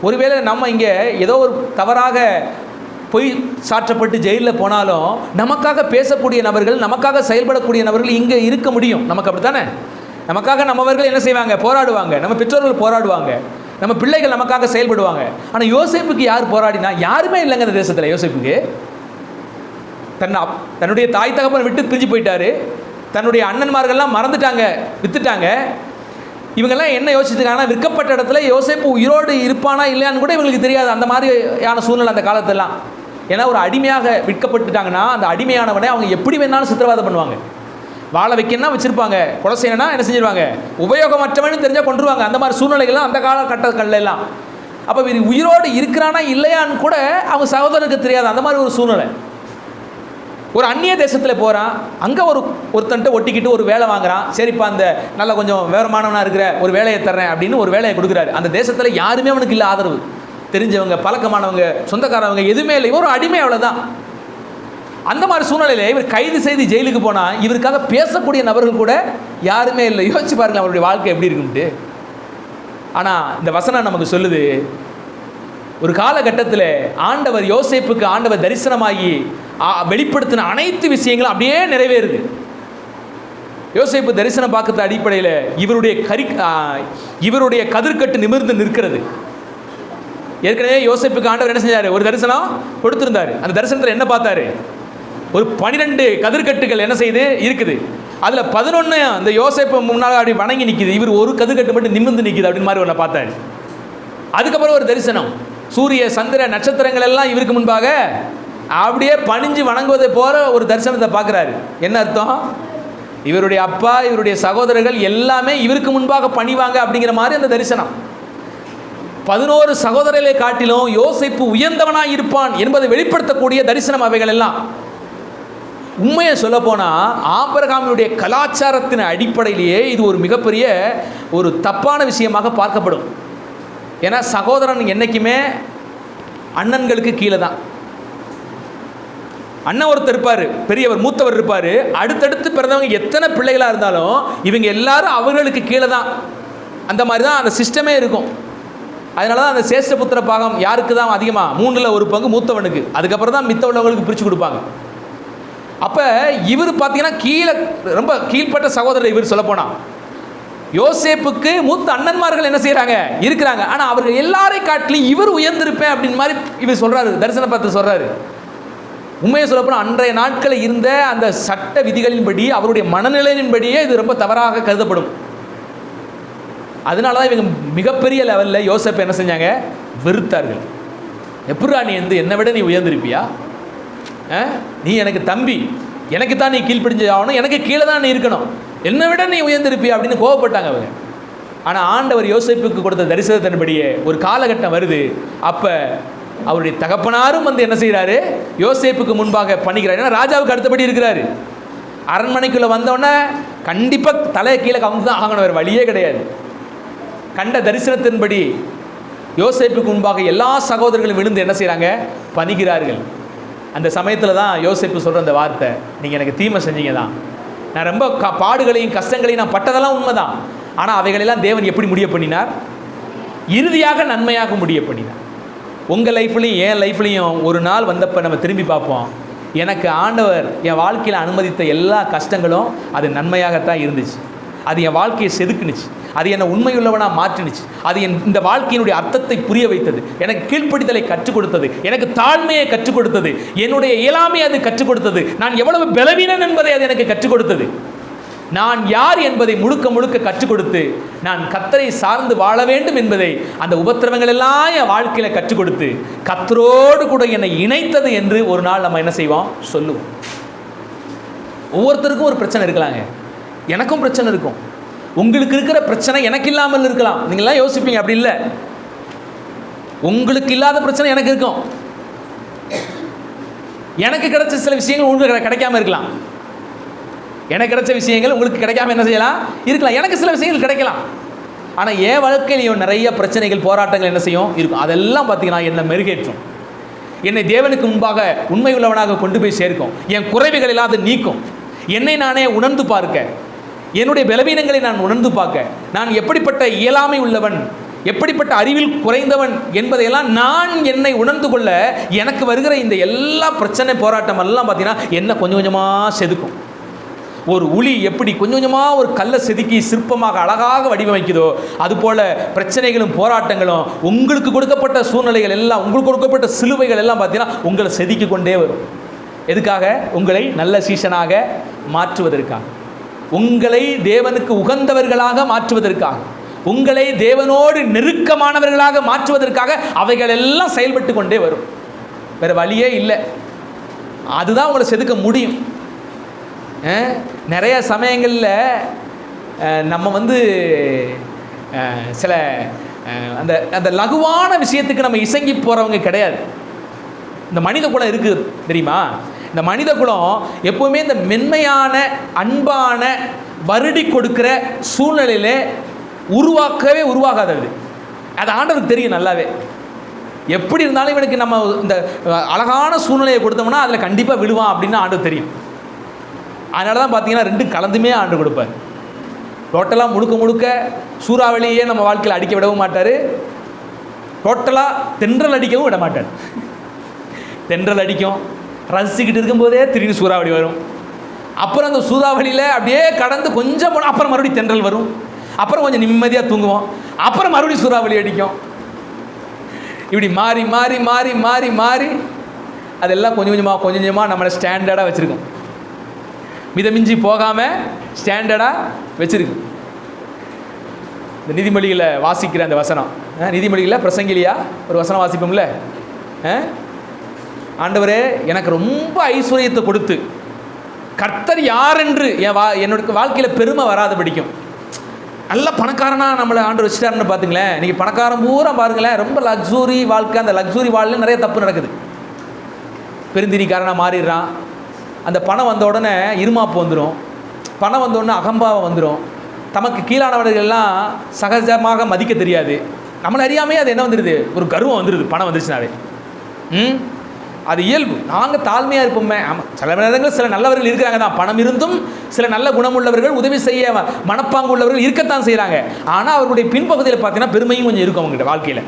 ஒருவேளை நம்ம இங்கே ஏதோ ஒரு தவறாக பொய் சாற்றப்பட்டு ஜெயிலில் போனாலும் நமக்காக பேசக்கூடிய நபர்கள், நமக்காக செயல்படக்கூடிய நபர்கள் இங்கே இருக்க முடியும். நமக்கு அப்படி தானே? நமக்காக நம்மவர்கள் என்ன செய்வாங்க? போராடுவாங்க. நம்ம பெற்றோர்கள் போராடுவாங்க, நம்ம பிள்ளைகள் நமக்காக செயல்படுவாங்க. ஆனால் யோசேப்புக்கு யார் போராடினா? யாருமே இல்லைங்க இந்த தேசத்தில். யோசேப்புக்கு தன்னுடைய தாய் தகப்பன் விட்டு பிரிஞ்சு போயிட்டாரு. தன்னுடைய அண்ணன்மார்கள்லாம் மறந்துட்டாங்க, வித்துட்டாங்க. இவங்கெல்லாம் என்ன யோசிச்சுருக்காங்கன்னா, விற்கப்பட்ட இடத்துல யோசேப்பு உயிரோடு இருப்பானா இல்லையான்னு கூட இவங்களுக்கு தெரியாது. அந்த மாதிரியான சூழ்நிலை அந்த காலத்தெல்லாம். ஏன்னா ஒரு அடிமையாக விற்கப்பட்டுட்டாங்கன்னா அந்த அடிமையானவனை அவங்க எப்படி வேணாலும் சித்திரவதை பண்ணுவாங்க. வாழ வைக்கணும்னா வச்சுருப்பாங்க, கொலை செய்யணும்னா என்ன செஞ்சிருவாங்க? உபயோகமற்றவன்னு தெரிஞ்சால் கொண்டுருவாங்க. அந்த மாதிரி சூழ்நிலைகள்லாம் அந்த காலகட்டங்கள்ல எல்லாம். அப்போ இவர் உயிரோடு இருக்கிறானா இல்லையான்னு கூட அவங்க சகோதரருக்கு தெரியாது. அந்த மாதிரி ஒரு சூழ்நிலை. ஒரு அந்நிய தேசத்தில் போகிறான், அங்கே ஒருத்தன்ட்ட ஒட்டிக்கிட்டு ஒரு வேலை வாங்குறான். சரிப்பா, அந்த நல்லா கொஞ்சம் விவரமானவனாக இருக்கிற ஒரு வேலையை தர்றேன் அப்படின்னு ஒரு வேலையை கொடுக்குறாரு. அந்த தேசத்தில் யாருமே அவனுக்கு இல்லை ஆதரவு, தெரிஞ்சவங்க, பழக்கமானவங்க, சொந்தக்காரவங்க எதுவுமே இல்லை. இவர் ஒரு அடிமை, அவ்வளோதான். அந்த மாதிரி சூழ்நிலையில் இவர் கைது செய்து ஜெயிலுக்கு போனால் இவருக்காக பேசக்கூடிய நபர்கள் கூட யாருமே இல்லை. யோசிச்சு பாருங்க அவருடைய வாழ்க்கை எப்படி இருக்குன்ட்டு. ஆனால் இந்த வசனம் நமக்கு சொல்லுது, ஒரு காலகட்டத்தில் ஆண்டவர் யோசேப்புக்கு ஆண்டவர் தரிசனமாகி வெளிப்படுத்தின அனைத்து விஷயங்களும் அப்படியே நிறைவேறுது. யோசேப்பு தரிசனம் பார்க்கற அடிப்படையில் இவருடைய கதிர்கட்டு நிமிர்ந்து நிற்கிறது. ஏற்கனவே யோசேப்புக்கு ஆண்டவர் என்ன செஞ்சார்? ஒரு தரிசனம் கொடுத்திருந்தார். அந்த தரிசனத்தில் என்ன பார்த்தாரு? ஒரு 12 கதிர்கட்டுகள் என்ன செய்து இருக்குது. அதில் 11 அந்த யோசேப்பு முன்னால் அப்படி வணங்கி நிற்கிது. இவர் ஒரு கதிர்கட்டு மட்டும் நிமிர்ந்து நிற்கிது அப்படின்னு மாதிரி ஒன்று பார்த்தாரு. அதுக்கப்புறம் ஒரு தரிசனம், சூரிய சந்திர நட்சத்திரங்கள் எல்லாம் இவருக்கு முன்பாக அப்படியே பணிஞ்சு வணங்குவதை போல ஒரு தரிசனத்தை பார்க்குறாரு. என்ன அர்த்தம்? இவருடைய அப்பா, இவருடைய சகோதரர்கள் எல்லாமே இவருக்கு முன்பாக பணிவாங்க அப்படிங்கிற மாதிரி அந்த தரிசனம். 11 சகோதரர்களை காட்டிலும் யோசேப்பு உயர்ந்தவனாக இருப்பான் என்பதை வெளிப்படுத்தக்கூடிய தரிசனம் அவைகள் எல்லாம். உண்மையை சொல்ல போனால் ஆபிரகாமுடைய கலாச்சாரத்தின் அடிப்படையிலேயே இது ஒரு மிகப்பெரிய ஒரு தப்பான விஷயமாக பார்க்கப்படும். ஏன்னா சகோதரன் என்றைக்குமே அண்ணன்களுக்கு கீழே தான். அண்ணன் ஒருத்தர் இருப்பார், பெரியவர், மூத்தவர் இருப்பார். அடுத்தடுத்து பிறந்தவங்க எத்தனை பிள்ளைகளாக இருந்தாலும் இவங்க எல்லாரும் அவர்களுக்கு கீழே தான். அந்த மாதிரி தான் அந்த சிஸ்டமே இருக்கும். அதனால தான் அந்த சேஷ்ட புத்திர பாகம் யாருக்கு தான் அதிகமாக? 3ல் 1 பங்கு மூத்தவனுக்கு. அதுக்கப்புறம் தான் மித்த உள்ளவங்களுக்கு பிரித்து கொடுப்பாங்க. அப்போ இவர் பார்த்தீங்கன்னா கீழே ரொம்ப கீழ்பட்ட சகோதரர். இவர் சொல்லப்போனால் யோசேப்புக்கு மூத்த அண்ணன்மார்கள் என்ன செய்கிறாங்க? இருக்கிறாங்க. ஆனால் அவர்கள் எல்லாரையும் காட்டிலும் இவர் உயர்ந்திருப்பேன் அப்படின்னு மாதிரி இவர் சொல்கிறாரு, தரிசனம் பார்த்து சொல்கிறாரு. உண்மையை சொல்லப்போனால் அன்றைய நாட்களில் இருந்த அந்த சட்ட விதிகளின்படி, அவருடைய மனநிலையின்படியே இது ரொம்ப தவறாக கருதப்படும். அதனால தான் இவங்க மிகப்பெரிய லெவலில் யோசேப்பை என்ன செஞ்சாங்க? வெறுத்தார்கள். எப்படா நீ என்னை விட நீ உயர்ந்திருப்பியா? நீ எனக்கு தம்பி, எனக்கு தான் நீ கீழ்ப்படிஞ்சு ஆகணும், எனக்கு கீழே தான் நீ இருக்கணும், என்னை விட நீ உயர்ந்திருப்பியா அப்படின்னு கோவப்பட்டாங்க அவங்க. ஆனால் ஆண்டவர் யோசேப்புக்கு கொடுத்த தரிசனத்தின்படியே ஒரு காலகட்டம் வருது. அப்போ அவருடைய தகப்பனாரும் வந்து என்ன செய்கிறாரு? யோசேப்புக்கு முன்பாக பண்ணிக்கிறார். ஏன்னா ராஜாவுக்கு அடுத்தபடி இருக்கிறாரு. அரண்மனைக்குள்ளே வந்தோடனே கண்டிப்பாக தலையை கீழே கவுந்து தான் ஆகணும், வேறு வழியே கிடையாது. கண்ட தரிசனத்தின்படி யோசேப்புக்கு முன்பாக எல்லா சகோதரர்களும் விழுந்து என்ன செய்கிறாங்க? பணிகிறார்கள். அந்த சமயத்தில் தான் யோசேப்பு சொல்கிற அந்த வார்த்தை, நீங்கள் எனக்கு தீமை செஞ்சீங்க தான், நான் ரொம்ப பாடுகளையும் கஷ்டங்களையும் நான் பட்டதெல்லாம் உண்மைதான். ஆனால் அவைகளெல்லாம் தேவன் எப்படி முடிய பண்ணினார்? இறுதியாக நன்மையாக முடிய பண்ணினார். உங்கள் லைஃப்லையும் என் லைஃப்லையும் ஒரு நாள் வந்தப்போ நம்ம திரும்பி பார்ப்போம், எனக்கு ஆண்டவர் என் வாழ்க்கையில் அனுமதித்த எல்லா கஷ்டங்களும் அது நன்மையாகத்தான் இருந்துச்சு. அது என் வாழ்க்கையை செதுக்குனுச்சு, அது என்னை உண்மையுள்ளவனாக மாற்றினுச்சு, அது இந்த வாழ்க்கையினுடைய அர்த்தத்தை புரிய வைத்தது, எனக்கு கீழ்ப்படிதலை கற்றுக் கொடுத்தது, எனக்கு தாழ்மையை கற்றுக் கொடுத்தது, என்னுடைய இயலாமையை அது கற்றுக் கொடுத்தது, நான் எவ்வளவு பலவீனன் என்பதை அது எனக்கு கற்றுக் கொடுத்தது, நான் யார் என்பதை முழுக்க முழுக்க கற்றுக் கொடுத்து நான் கர்த்தரை சார்ந்து வாழ வேண்டும் என்பதை அந்த உபத்திரவங்கள் எல்லாம் என் வாழ்க்கையில் கற்றுக் கொடுத்து கர்த்தரோடு கூட என்னை இணைத்தது என்று ஒரு நாள் நம்ம என்ன செய்வோம்? சொல்லுவோம். ஒவ்வொருத்தருக்கும் ஒரு பிரச்சனை இருக்கலாங்க. எனக்கும் பிரச்சனை இருக்கும். உங்களுக்கு இருக்கிற பிரச்சனை எனக்கு இல்லாமல் இருக்கலாம். நீங்களாம் யோசிப்பீங்க, அப்படி இல்லை. உங்களுக்கு இல்லாத பிரச்சனை எனக்கு இருக்கும். எனக்கு கிடைச்ச சில விஷயங்கள் உங்களுக்கு கிடைக்காம இருக்கலாம். எனக்கு கிடைச்ச விஷயங்கள் உங்களுக்கு கிடைக்காம என்ன செய்யலாம்? இருக்கலாம். எனக்கு சில விஷயங்கள் கிடைக்கலாம். ஆனால் என் வாழ்க்கையிலையும் நிறைய பிரச்சனைகள், போராட்டங்கள் என்ன செய்யும்? இருக்கும். அதெல்லாம் பார்த்தீங்கன்னா என்னை மெருகேற்றும், என்னை தேவனுக்கு முன்பாக உண்மை உள்ளவனாக கொண்டு போய் சேர்க்கும், என் குறைவுகள் இல்லாத நீக்கும், என்னை நானே உணர்ந்து பார்க்க, என்னுடைய பலவீனங்களை நான் உணர்ந்து பார்க்க, நான் எப்படிப்பட்ட இயலாமை உள்ளவன், எப்படிப்பட்ட அறிவில் குறைந்தவன் என்பதையெல்லாம் நான் என்னை உணர்ந்து கொள்ள எனக்கு வருகிற இந்த எல்லா பிரச்சனை, போராட்டம் எல்லாம் பார்த்தீங்கன்னா என்ன கொஞ்சம் கொஞ்சமாக செதுக்கும். ஒரு உளி எப்படி கொஞ்சம் கொஞ்சமாக ஒரு கல்லை செதுக்கி சிற்பமாக அழகாக வடிவமைக்குதோ அதுபோல் பிரச்சனைகளும் போராட்டங்களும் உங்களுக்கு கொடுக்கப்பட்ட சூழ்நிலைகள் எல்லாம், உங்களுக்கு கொடுக்கப்பட்ட சிலுவைகள் எல்லாம் பார்த்தீங்கன்னா உங்களை செதுக்கி கொண்டே வரும். எதுக்காக? உங்களை நல்ல சீசனாக மாற்றுவதற்காக, உங்களை தேவனுக்கு உகந்தவர்களாக மாற்றுவதற்காக, உங்களை தேவனோடு நெருக்கமானவர்களாக மாற்றுவதற்காக அவைகள் எல்லாம் செயல்பட்டு கொண்டே வரும். வேறு வழியே இல்லை. அதுதான் உங்களை செதுக்க முடியும். நிறைய சமயங்களில் நம்ம சில அந்த அந்த லகுவான விஷயத்துக்கு நம்ம இசங்கி போகிறவங்க கிடையாது. இந்த மனித குலம் இருக்குது தெரியுமா? இந்த மனித குலம் எப்பவுமே இந்த மென்மையான அன்பான வருடி கொடுக்கிற சூழ்நிலையிலே உருவாகாதது. அது ஆண்டவருக்கு தெரியும் நல்லாவே. எப்படி இருந்தாலும் இவனுக்கு நம்ம இந்த அழகான சூழ்நிலையை கொடுத்தோம்னா அதில் கண்டிப்பாக விழுவான் அப்படின்னு ஆண்டவர் தெரியும். அதனால தான் பார்த்தீங்கன்னா ரெண்டும் கலந்துமே ஆண்டு கொடுப்பார். டோட்டலாக முழுக்க சூறாவளியே நம்ம வாழ்க்கையில் அடிக்க விடவும் மாட்டார், டோட்டலாக தென்றல் அடிக்கவும் விட மாட்டார். தென்றல் அடிக்கும், ரசிச்சுக்கிட்டு இருக்கும்போதே திடீர்னு சூறாவளி வரும். அப்புறம் அந்த சூறாவளியில் அப்படியே கடந்து கொஞ்சம் போனால் அப்புறம் மறுபடியும் தென்றல் வரும். அப்புறம் கொஞ்சம் நிம்மதியாக தூங்குவோம், அப்புறம் மறுபடியும் சூறாவளி அடிக்கும். இப்படி மாறி மாறி மாறி மாறி மாறி அதெல்லாம் கொஞ்சம் கொஞ்சமாக நம்மளை ஸ்டாண்டர்டாக வச்சுருக்கோம். மிதமிஞ்சி போகாமல் ஸ்டாண்டர்டாக வச்சுருக்கு. இந்த நீதிமொழிகளை வாசிக்கிற அந்த வசனம், நீதிமொழிகளில் பிரசங்கிலியா ஒரு வசனம் வாசிப்போம்ல, ஆண்டவரே எனக்கு ரொம்ப ஐஸ்வர்யத்தை கொடுத்து கர்த்தர் யார் என்று என்னோட வாழ்க்கையில் பெருமை வராத பிடிக்கும். நல்ல பணக்காரனாக நம்மளை ஆண்டு வச்சுட்டாருன்னு பார்த்துங்களேன். நீங்கள் பணக்காரன் பூரா பாருங்களேன், ரொம்ப லக்ஸூரி வாழ்க்கை. அந்த லக்ஸூரி வாழ்க்கையில் நிறைய தப்பு நடக்குது. பெருந்திரிக்காரனாக மாறிடுறான். அந்த பணம் வந்த உடனே இருமாப்பு வந்துடும், பணம் வந்த உடனே அகம்பாவம் வந்துடும், தமக்கு கீழானவர்கள்லாம் சகஜமாக மதிக்க தெரியாது. நம்மளை அறியாமே அது என்ன வந்துடுது, ஒரு கர்வம் வந்துடுது பணம் வந்துருச்சுனாவே. அது இயல்பு. நாங்கள் தாழ்மையாக இருப்போமே. ஆமாம், சில நேரங்கள் சில நல்லவர்கள் இருக்கிறாங்க தான், பணம் இருந்தும் சில நல்ல குணமுள்ளவர்கள், உதவி செய்ய மனப்பாங்கு உள்ளவர்கள் இருக்கத்தான் செய்கிறாங்க. ஆனால் அவர்களுடைய பின்பகுதியில் பார்த்தீங்கன்னா பெருமையும் கொஞ்சம் இருக்கும் அவங்ககிட்ட வாழ்க்கையில்.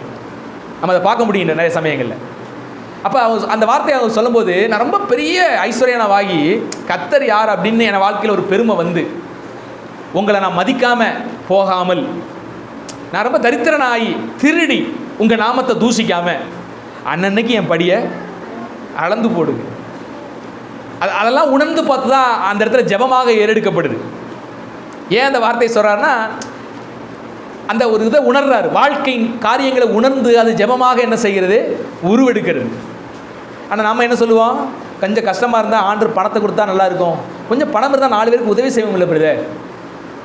நம்ம அதை பார்க்க முடியும் நிறைய சமயங்களில். அப்போ அந்த வார்த்தையை அவங்க சொல்லும்போது நான் ரொம்ப பெரிய ஐஸ்வர்யனாவாகி கர்த்தர் யார் அப்படின்னு என் வாழ்க்கையில் ஒரு பெருமை வந்து, உங்களை நான் மதிக்காமல் போகாமல், நான் ரொம்ப தரித்திரனாகி திருடி உங்கள் நாமத்தை தூசிக்காமல் அன்னன்னைக்கு என் படியை அளந்து போடுங்க. அதெல்லாம் உணர்ந்து பார்த்து தான் அந்த இடத்துல ஜெபமாக ஏறெடுக்கப்படுது. ஏன் அந்த வார்த்தையை சொல்கிறாருன்னா, அந்த ஒரு இதை உணர்றாரு, வாழ்க்கை காரியங்களை உணர்ந்து அது ஜெபமாக என்ன செய்கிறது, உருவெடுக்கிறது. ஆனால் நாம் என்ன சொல்லுவோம், கொஞ்சம் கஷ்டமாக இருந்தால் ஆண்டவர் பணத்தை கொடுத்தா நல்லா இருக்கும், கொஞ்சம் பணம் இருந்தால் 4 பேருக்கு உதவி செய்வோம் இல்லை பிரதர்,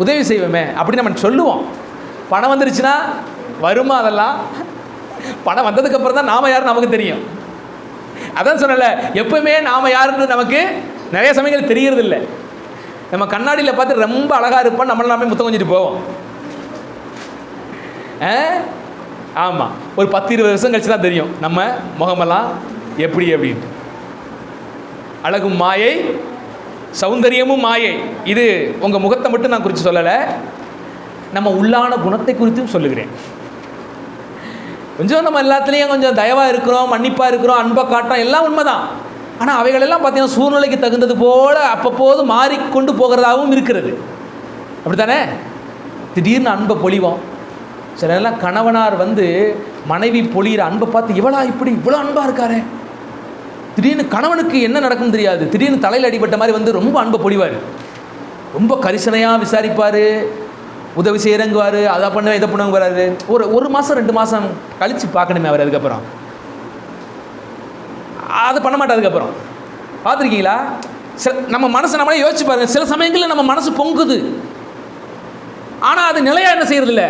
உதவி செய்வோமே அப்படின்னு நம்ம சொல்லுவோம். பணம் வந்துருச்சுன்னா வருமா, அதெல்லாம் பணம் வந்ததுக்கப்புறம் தான் நாம் யார் நமக்கு தெரியும். அதான் சொன்னல, எப்பவுமே நாம் யாருன்றது நமக்கு நிறைய சமயங்கள் தெரியறது இல்லை. நம்ம கண்ணாடியில் பார்த்து ரொம்ப அழகாக இருப்போம், நம்மளை நாமே முத்தம் கொஞ்சிட்டு போவோம். ஆமாம், ஒரு 10-20 வருஷம் கழிச்சு தான் தெரியும் நம்ம முகமெல்லாம் எப்படி அப்படின்ட்டு. அழகும் மாயை, சௌந்தரியமும் மாயை. இது உங்கள் முகத்தை மட்டும் நான் குறித்து சொல்லலை, நம்ம உள்ளான குணத்தை குறித்தும் சொல்லுகிறேன். கொஞ்சம் நம்ம எல்லாத்துலேயும் கொஞ்சம் தயவாக இருக்கிறோம், மன்னிப்பாக இருக்கிறோம், அன்பை காட்டுறோம், எல்லாம் உண்மைதான். ஆனால் அவைகளெல்லாம் பார்த்தீங்கன்னா சூழ்நிலைக்கு தகுந்தது போல் அப்பப்போது மாறிக்கொண்டு போகிறதாகவும் இருக்கிறது. அப்படி தானே? திடீர்னு அன்பை பொழிவோம். சில எல்லாம் கணவனார் வந்து மனைவி பொழிகிற அன்பை பார்த்து இவ்வளோ அன்பாக இருக்காரு, திடீர்னு கணவனுக்கு என்ன நடக்கும் தெரியாது, திடீர்னு தலையில் அடிபட்ட மாதிரி வந்து ரொம்ப அன்பை பொழிவார், ரொம்ப கரிசனையாக விசாரிப்பார், உதவி செய்கிறங்குவார், அதை பண்ணுவேன் இதை பண்ணுவாங்க வராது. ஒரு மாதம் 2 மாதம் கழித்து பார்க்கணுமே அவர். அதுக்கப்புறம் அதை பண்ண மாட்டார். அதுக்கப்புறம் பார்த்துருக்கீங்களா? நம்ம மனசை நம்மளே யோசிச்சு பாருங்கள். சில சமயங்களில் நம்ம மனசு பொங்குது, ஆனால் அது நிலையாக என்ன செய்யறது இல்லை,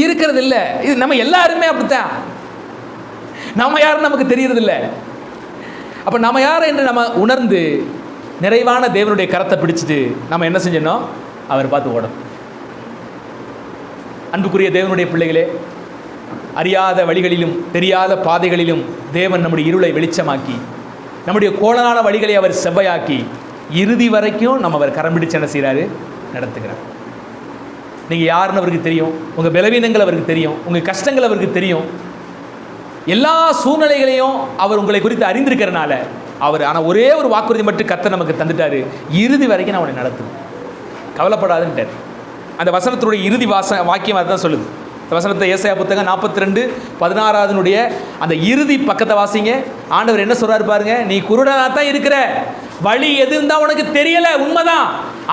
இருக்கிறது இல்லை. இது நம்ம எல்லாருமே அப்படித்தான். நம்ம யாருன்னு நமக்கு தெரியறதில்லை. அப்போ நம்ம யார் என்று நம்ம உணர்ந்து நிறைவான தேவனுடைய கரத்தை பிடிச்சிட்டு நம்ம என்ன செஞ்சோம், அவர் பார்த்து ஓடும். அன்புக்குரிய தேவனுடைய பிள்ளைகளே, அறியாத வழிகளிலும் தெரியாத பாதைகளிலும் தேவன் நம்முடைய இருளை வெளிச்சமாக்கி, நம்முடைய கோணலான வழிகளை அவர் செவ்வையாக்கி, இறுதி வரைக்கும் நம்ம அவர் கரம் பிடிச்சு என்ன செய்கிறாரு, நடத்துகிறார். நீங்கள் யாருன்னு அவருக்கு தெரியும், உங்கள் பலவீனங்கள் அவருக்கு தெரியும், உங்கள் கஷ்டங்கள் அவருக்கு தெரியும், எல்லா சூழ்நிலைகளையும் அவர் உங்களை குறித்து அறிந்திருக்கிறனால அவர் ஆனால் ஒரே ஒரு வாக்குறுதி மட்டும் கர்த்தர் நமக்கு தந்துட்டாரு, இறுதி வரைக்கும் நான் அவனை நடத்துவேன், கவலைப்படாதுன்ட்டார். அந்த வசனத்தினுடைய இறுதி வாக்கியம் அதுதான் சொல்லுது. இந்த வசனத்தை ஏசாயா புத்தகம் 42:16 அந்த இறுதி பக்கத்தை வாசிங்க. ஆண்டவர் என்ன சொல்றாரு பாருங்க, நீ குருடனா தான் இருக்கிற, வழி எது இருந்தால் உனக்கு தெரியல, உண்மைதான்,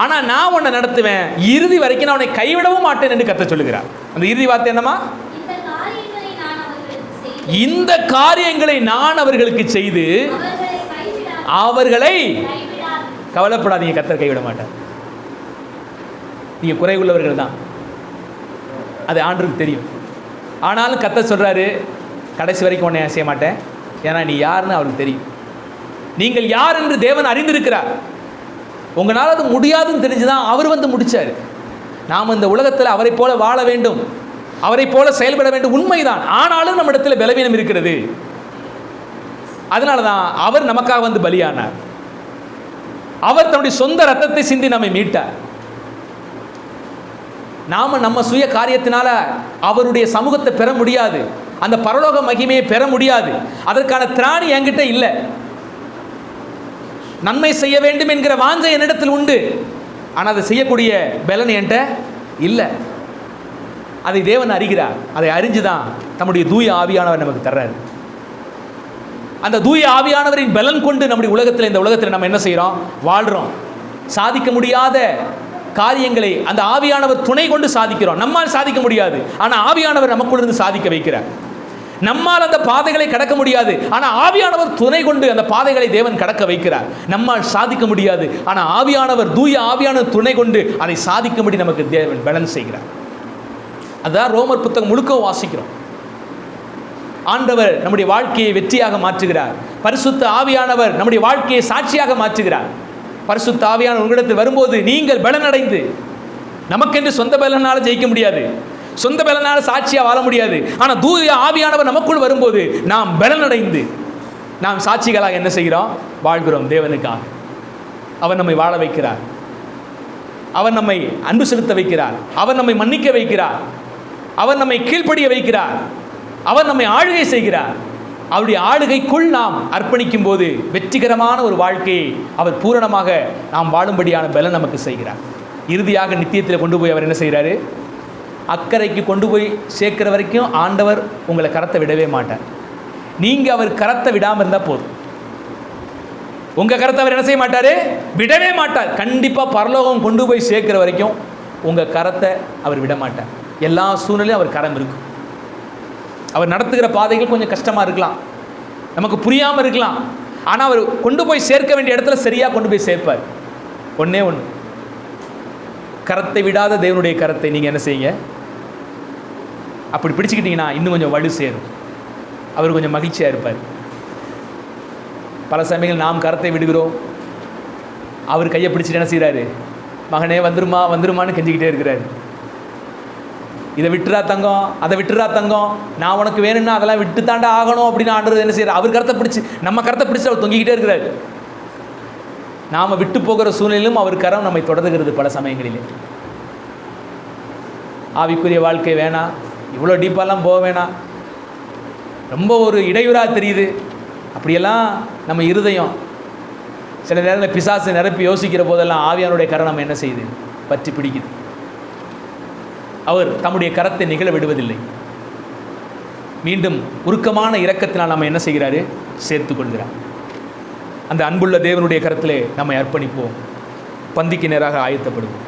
ஆனால் நான் உன்னை நடத்துவேன், இறுதி வரைக்கும் நான் உன்னை கைவிடவும் மாட்டேன் என்று கர்த்தர் சொல்லுகிறார். அந்த இறுதி வார்த்தை என்னமா, இந்த காரியங்களை நான் அவர்களுக்கு செய்து அவர்களை, கவலைப்படாதீங்க, கர்த்தர் கைவிட மாட்டார். நீங்கள் குறை உள்ளவர்கள் தான், அது ஆண்டவருக்கு தெரியும். ஆனாலும் கர்த்தர் சொல்கிறாரு, கடைசி வரைக்கும் உன்னை செய்ய மாட்டேன், ஏன்னா நீ யாருன்னு அவருக்கு தெரியும். நீங்கள் யார் என்று தேவன் அறிந்திருக்கிறார். உங்களால் அது முடியாதுன்னு தெரிஞ்சுதான் அவர் வந்து முடிச்சார். நாம் இந்த உலகத்தில் அவரை போல வாழ வேண்டும், அவரை போல செயல்பட வேண்டும், உண்மைதான். ஆனாலும் நம்ம இடத்துல பலவீனம் இருக்கிறது. அதனால தான் அவர் நமக்காக வந்து பலியானார். அவர் தன்னுடைய சொந்த ரத்தத்தை சிந்தி நம்மை மீட்டார். நாம நம்ம சுய காரியத்தினால அவருடைய சமூகத்தை பெற முடியாது, அந்த பரலோக மகிமையை பெற முடியாது. அதற்கான திராணி என்கிட்ட இல்லை. நன்மை செய்ய வேண்டும் என்கிற வாஞ்சை என்னிடத்தில் உண்டு, ஆனால் அதை செய்யக்கூடிய பலன் என்கிட்ட இல்லை. அதை தேவன் அறிகிறார். அதை அறிஞ்சுதான் நம்முடைய தூய ஆவியானவர் நமக்கு தர்றாரு. அந்த தூய ஆவியானவரின் பலன் கொண்டு நம்முடைய உலகத்தில், இந்த உலகத்தில் நம்ம என்ன செய்கிறோம்? வாழ்கிறோம். சாதிக்க முடியாத காரியங்களை அந்த ஆவியானவர் துணை கொண்டு சாதிக்கிறோம். நம்மால் சாதிக்க முடியாது, ஆனால் ஆவியானவர் நமக்குள்ளிருந்து சாதிக்க வைக்கிறார். நம்மால் அந்த பாதைகளை கடக்க முடியாது, ஆனால் ஆவியானவர் துணை கொண்டு அந்த பாதைகளை தேவன் கடக்க வைக்கிறார். நம்மால் சாதிக்க முடியாது, ஆனால் ஆவியானவர், தூய ஆவியானவர் துணை கொண்டு அதை சாதிக்கும்படி நமக்கு தேவன் பலன் செய்கிறார். அதுதான் ரோமர் புத்தகம் முழுக்க வாசிக்கிறோம். ஆண்டவர் நம்முடைய வாழ்க்கையை வெற்றியாக மாற்றுகிறார். பரிசுத்த ஆவியானவர் நம்முடைய வாழ்க்கையை சாட்சியாக மாற்றுகிறார். பரிசுத்த ஆவியானவர் உங்களிடத்தில் வரும்போது நீங்கள் பலனடைந்து, நமக்கென்று சொந்த பலனால ஜெயிக்க முடியாது, சொந்த பலனால சாட்சியாக வாழ முடியாது, ஆனால் தூய ஆவியானவர் நமக்குள் வரும்போது நாம் பலனடைந்து நாம் சாட்சிகளாக என்ன செய்கிறோம்? வாழ்கிறோம் தேவனுக்காக. அவர் நம்மை வாழ வைக்கிறார், அவர் நம்மை அன்பு செலுத்த வைக்கிறார், அவர் நம்மை மன்னிக்க வைக்கிறார், அவர் நம்மை கீழ்ப்படிய வைக்கிறார், அவர் நம்மை ஆளுகை செய்கிறார். அவருடைய ஆளுகைக்குள் நாம் அர்ப்பணிக்கும் போது வெற்றிகரமான ஒரு வாழ்க்கையை அவர் பூரணமாக நாம் வாழும்படியான பலன் நமக்கு செய்கிறார். இறுதியாக நித்தியத்தில் கொண்டு போய் அவர் என்ன செய்கிறாரு? அக்கறைக்கு கொண்டு போய் சேர்க்கிற வரைக்கும் ஆண்டவர் உங்களை கரத்தை விடவே மாட்டார். நீங்கள் அவர் கரத்தை விடாமல் இருந்தால் போதும். உங்கள் கரத்தை அவர் என்ன செய்ய மாட்டார்? விடவே மாட்டார். கண்டிப்பாக பரலோகம் கொண்டு போய் சேர்க்கிற வரைக்கும் உங்கள் கரத்தை அவர் விட மாட்டார். எல்லா சூழ்நிலையும் அவர் கரம் இருக்கும். அவர் நடத்துகிற பாதைகள் கொஞ்சம் கஷ்டமாக இருக்கலாம், நமக்கு புரியாமல் இருக்கலாம், ஆனால் அவர் கொண்டு போய் சேர்க்க வேண்டிய இடத்துல சரியாக கொண்டு போய் சேர்ப்பார். ஒன்றே ஒன்று, கரத்தை விடாத தேவனுடைய கரத்தை நீங்கள் என்ன செய்யுங்க? அப்படி பிடிச்சிக்கிட்டீங்கன்னா இன்னும் கொஞ்சம் வலு சேரும். அவர் கொஞ்சம் மகிழ்ச்சியாக இருப்பார். பல சமயங்கள் நாம் கரத்தை விடுகிறோம், அவர் கையை பிடிச்சிட்டு என்ன செய்கிறாரு? மகனே வந்துருமா வந்துருமான்னு கெஞ்சிக்கிட்டே இருக்கிறாரு. இதை விட்டுறா தங்கம், அதை விட்டுறா தங்கம், நான் உனக்கு வேணும்னா அதெல்லாம் விட்டு தாண்டா ஆகணும் அப்படின்னு ஆண்டவர் என்ன செய்கிறார்? அவர் கரத்தை பிடிச்சி, நம்ம கரத்தை பிடிச்சி அவர் தொங்கிக்கிட்டே இருக்கிறார். நாம் விட்டு போகிற சூழ்நிலையிலும் அவர் கரம் நம்மை தொடர்கிறது. பல சமயங்களிலே ஆவிக்குரிய வாழ்க்கை வேணாம், இவ்வளோ டீப்பாலாம் போக வேணாம், ரொம்ப ஒரு இடையூறாக தெரியுது, அப்படியெல்லாம் நம்ம இருதயம் சில நேரங்களில் பிசாசு நிரப்பி யோசிக்கிற போதெல்லாம் ஆவியானுடைய கரம் நம்ம என்ன செய்யுது? பற்றி பிடிக்குது. அவர் தம்முடைய கரத்தை நிகழ விடுவதில்லை. மீண்டும் உருக்கமான இரக்கத்தினால் நம்ம என்ன செய்கிறாரு? சேர்த்து கொள்கிறார். அந்த அன்புள்ள தேவனுடைய கரத்திலே நம்மை அர்ப்பணிப்போம். பந்திக்கு நேராக ஆயத்தப்படுவோம்.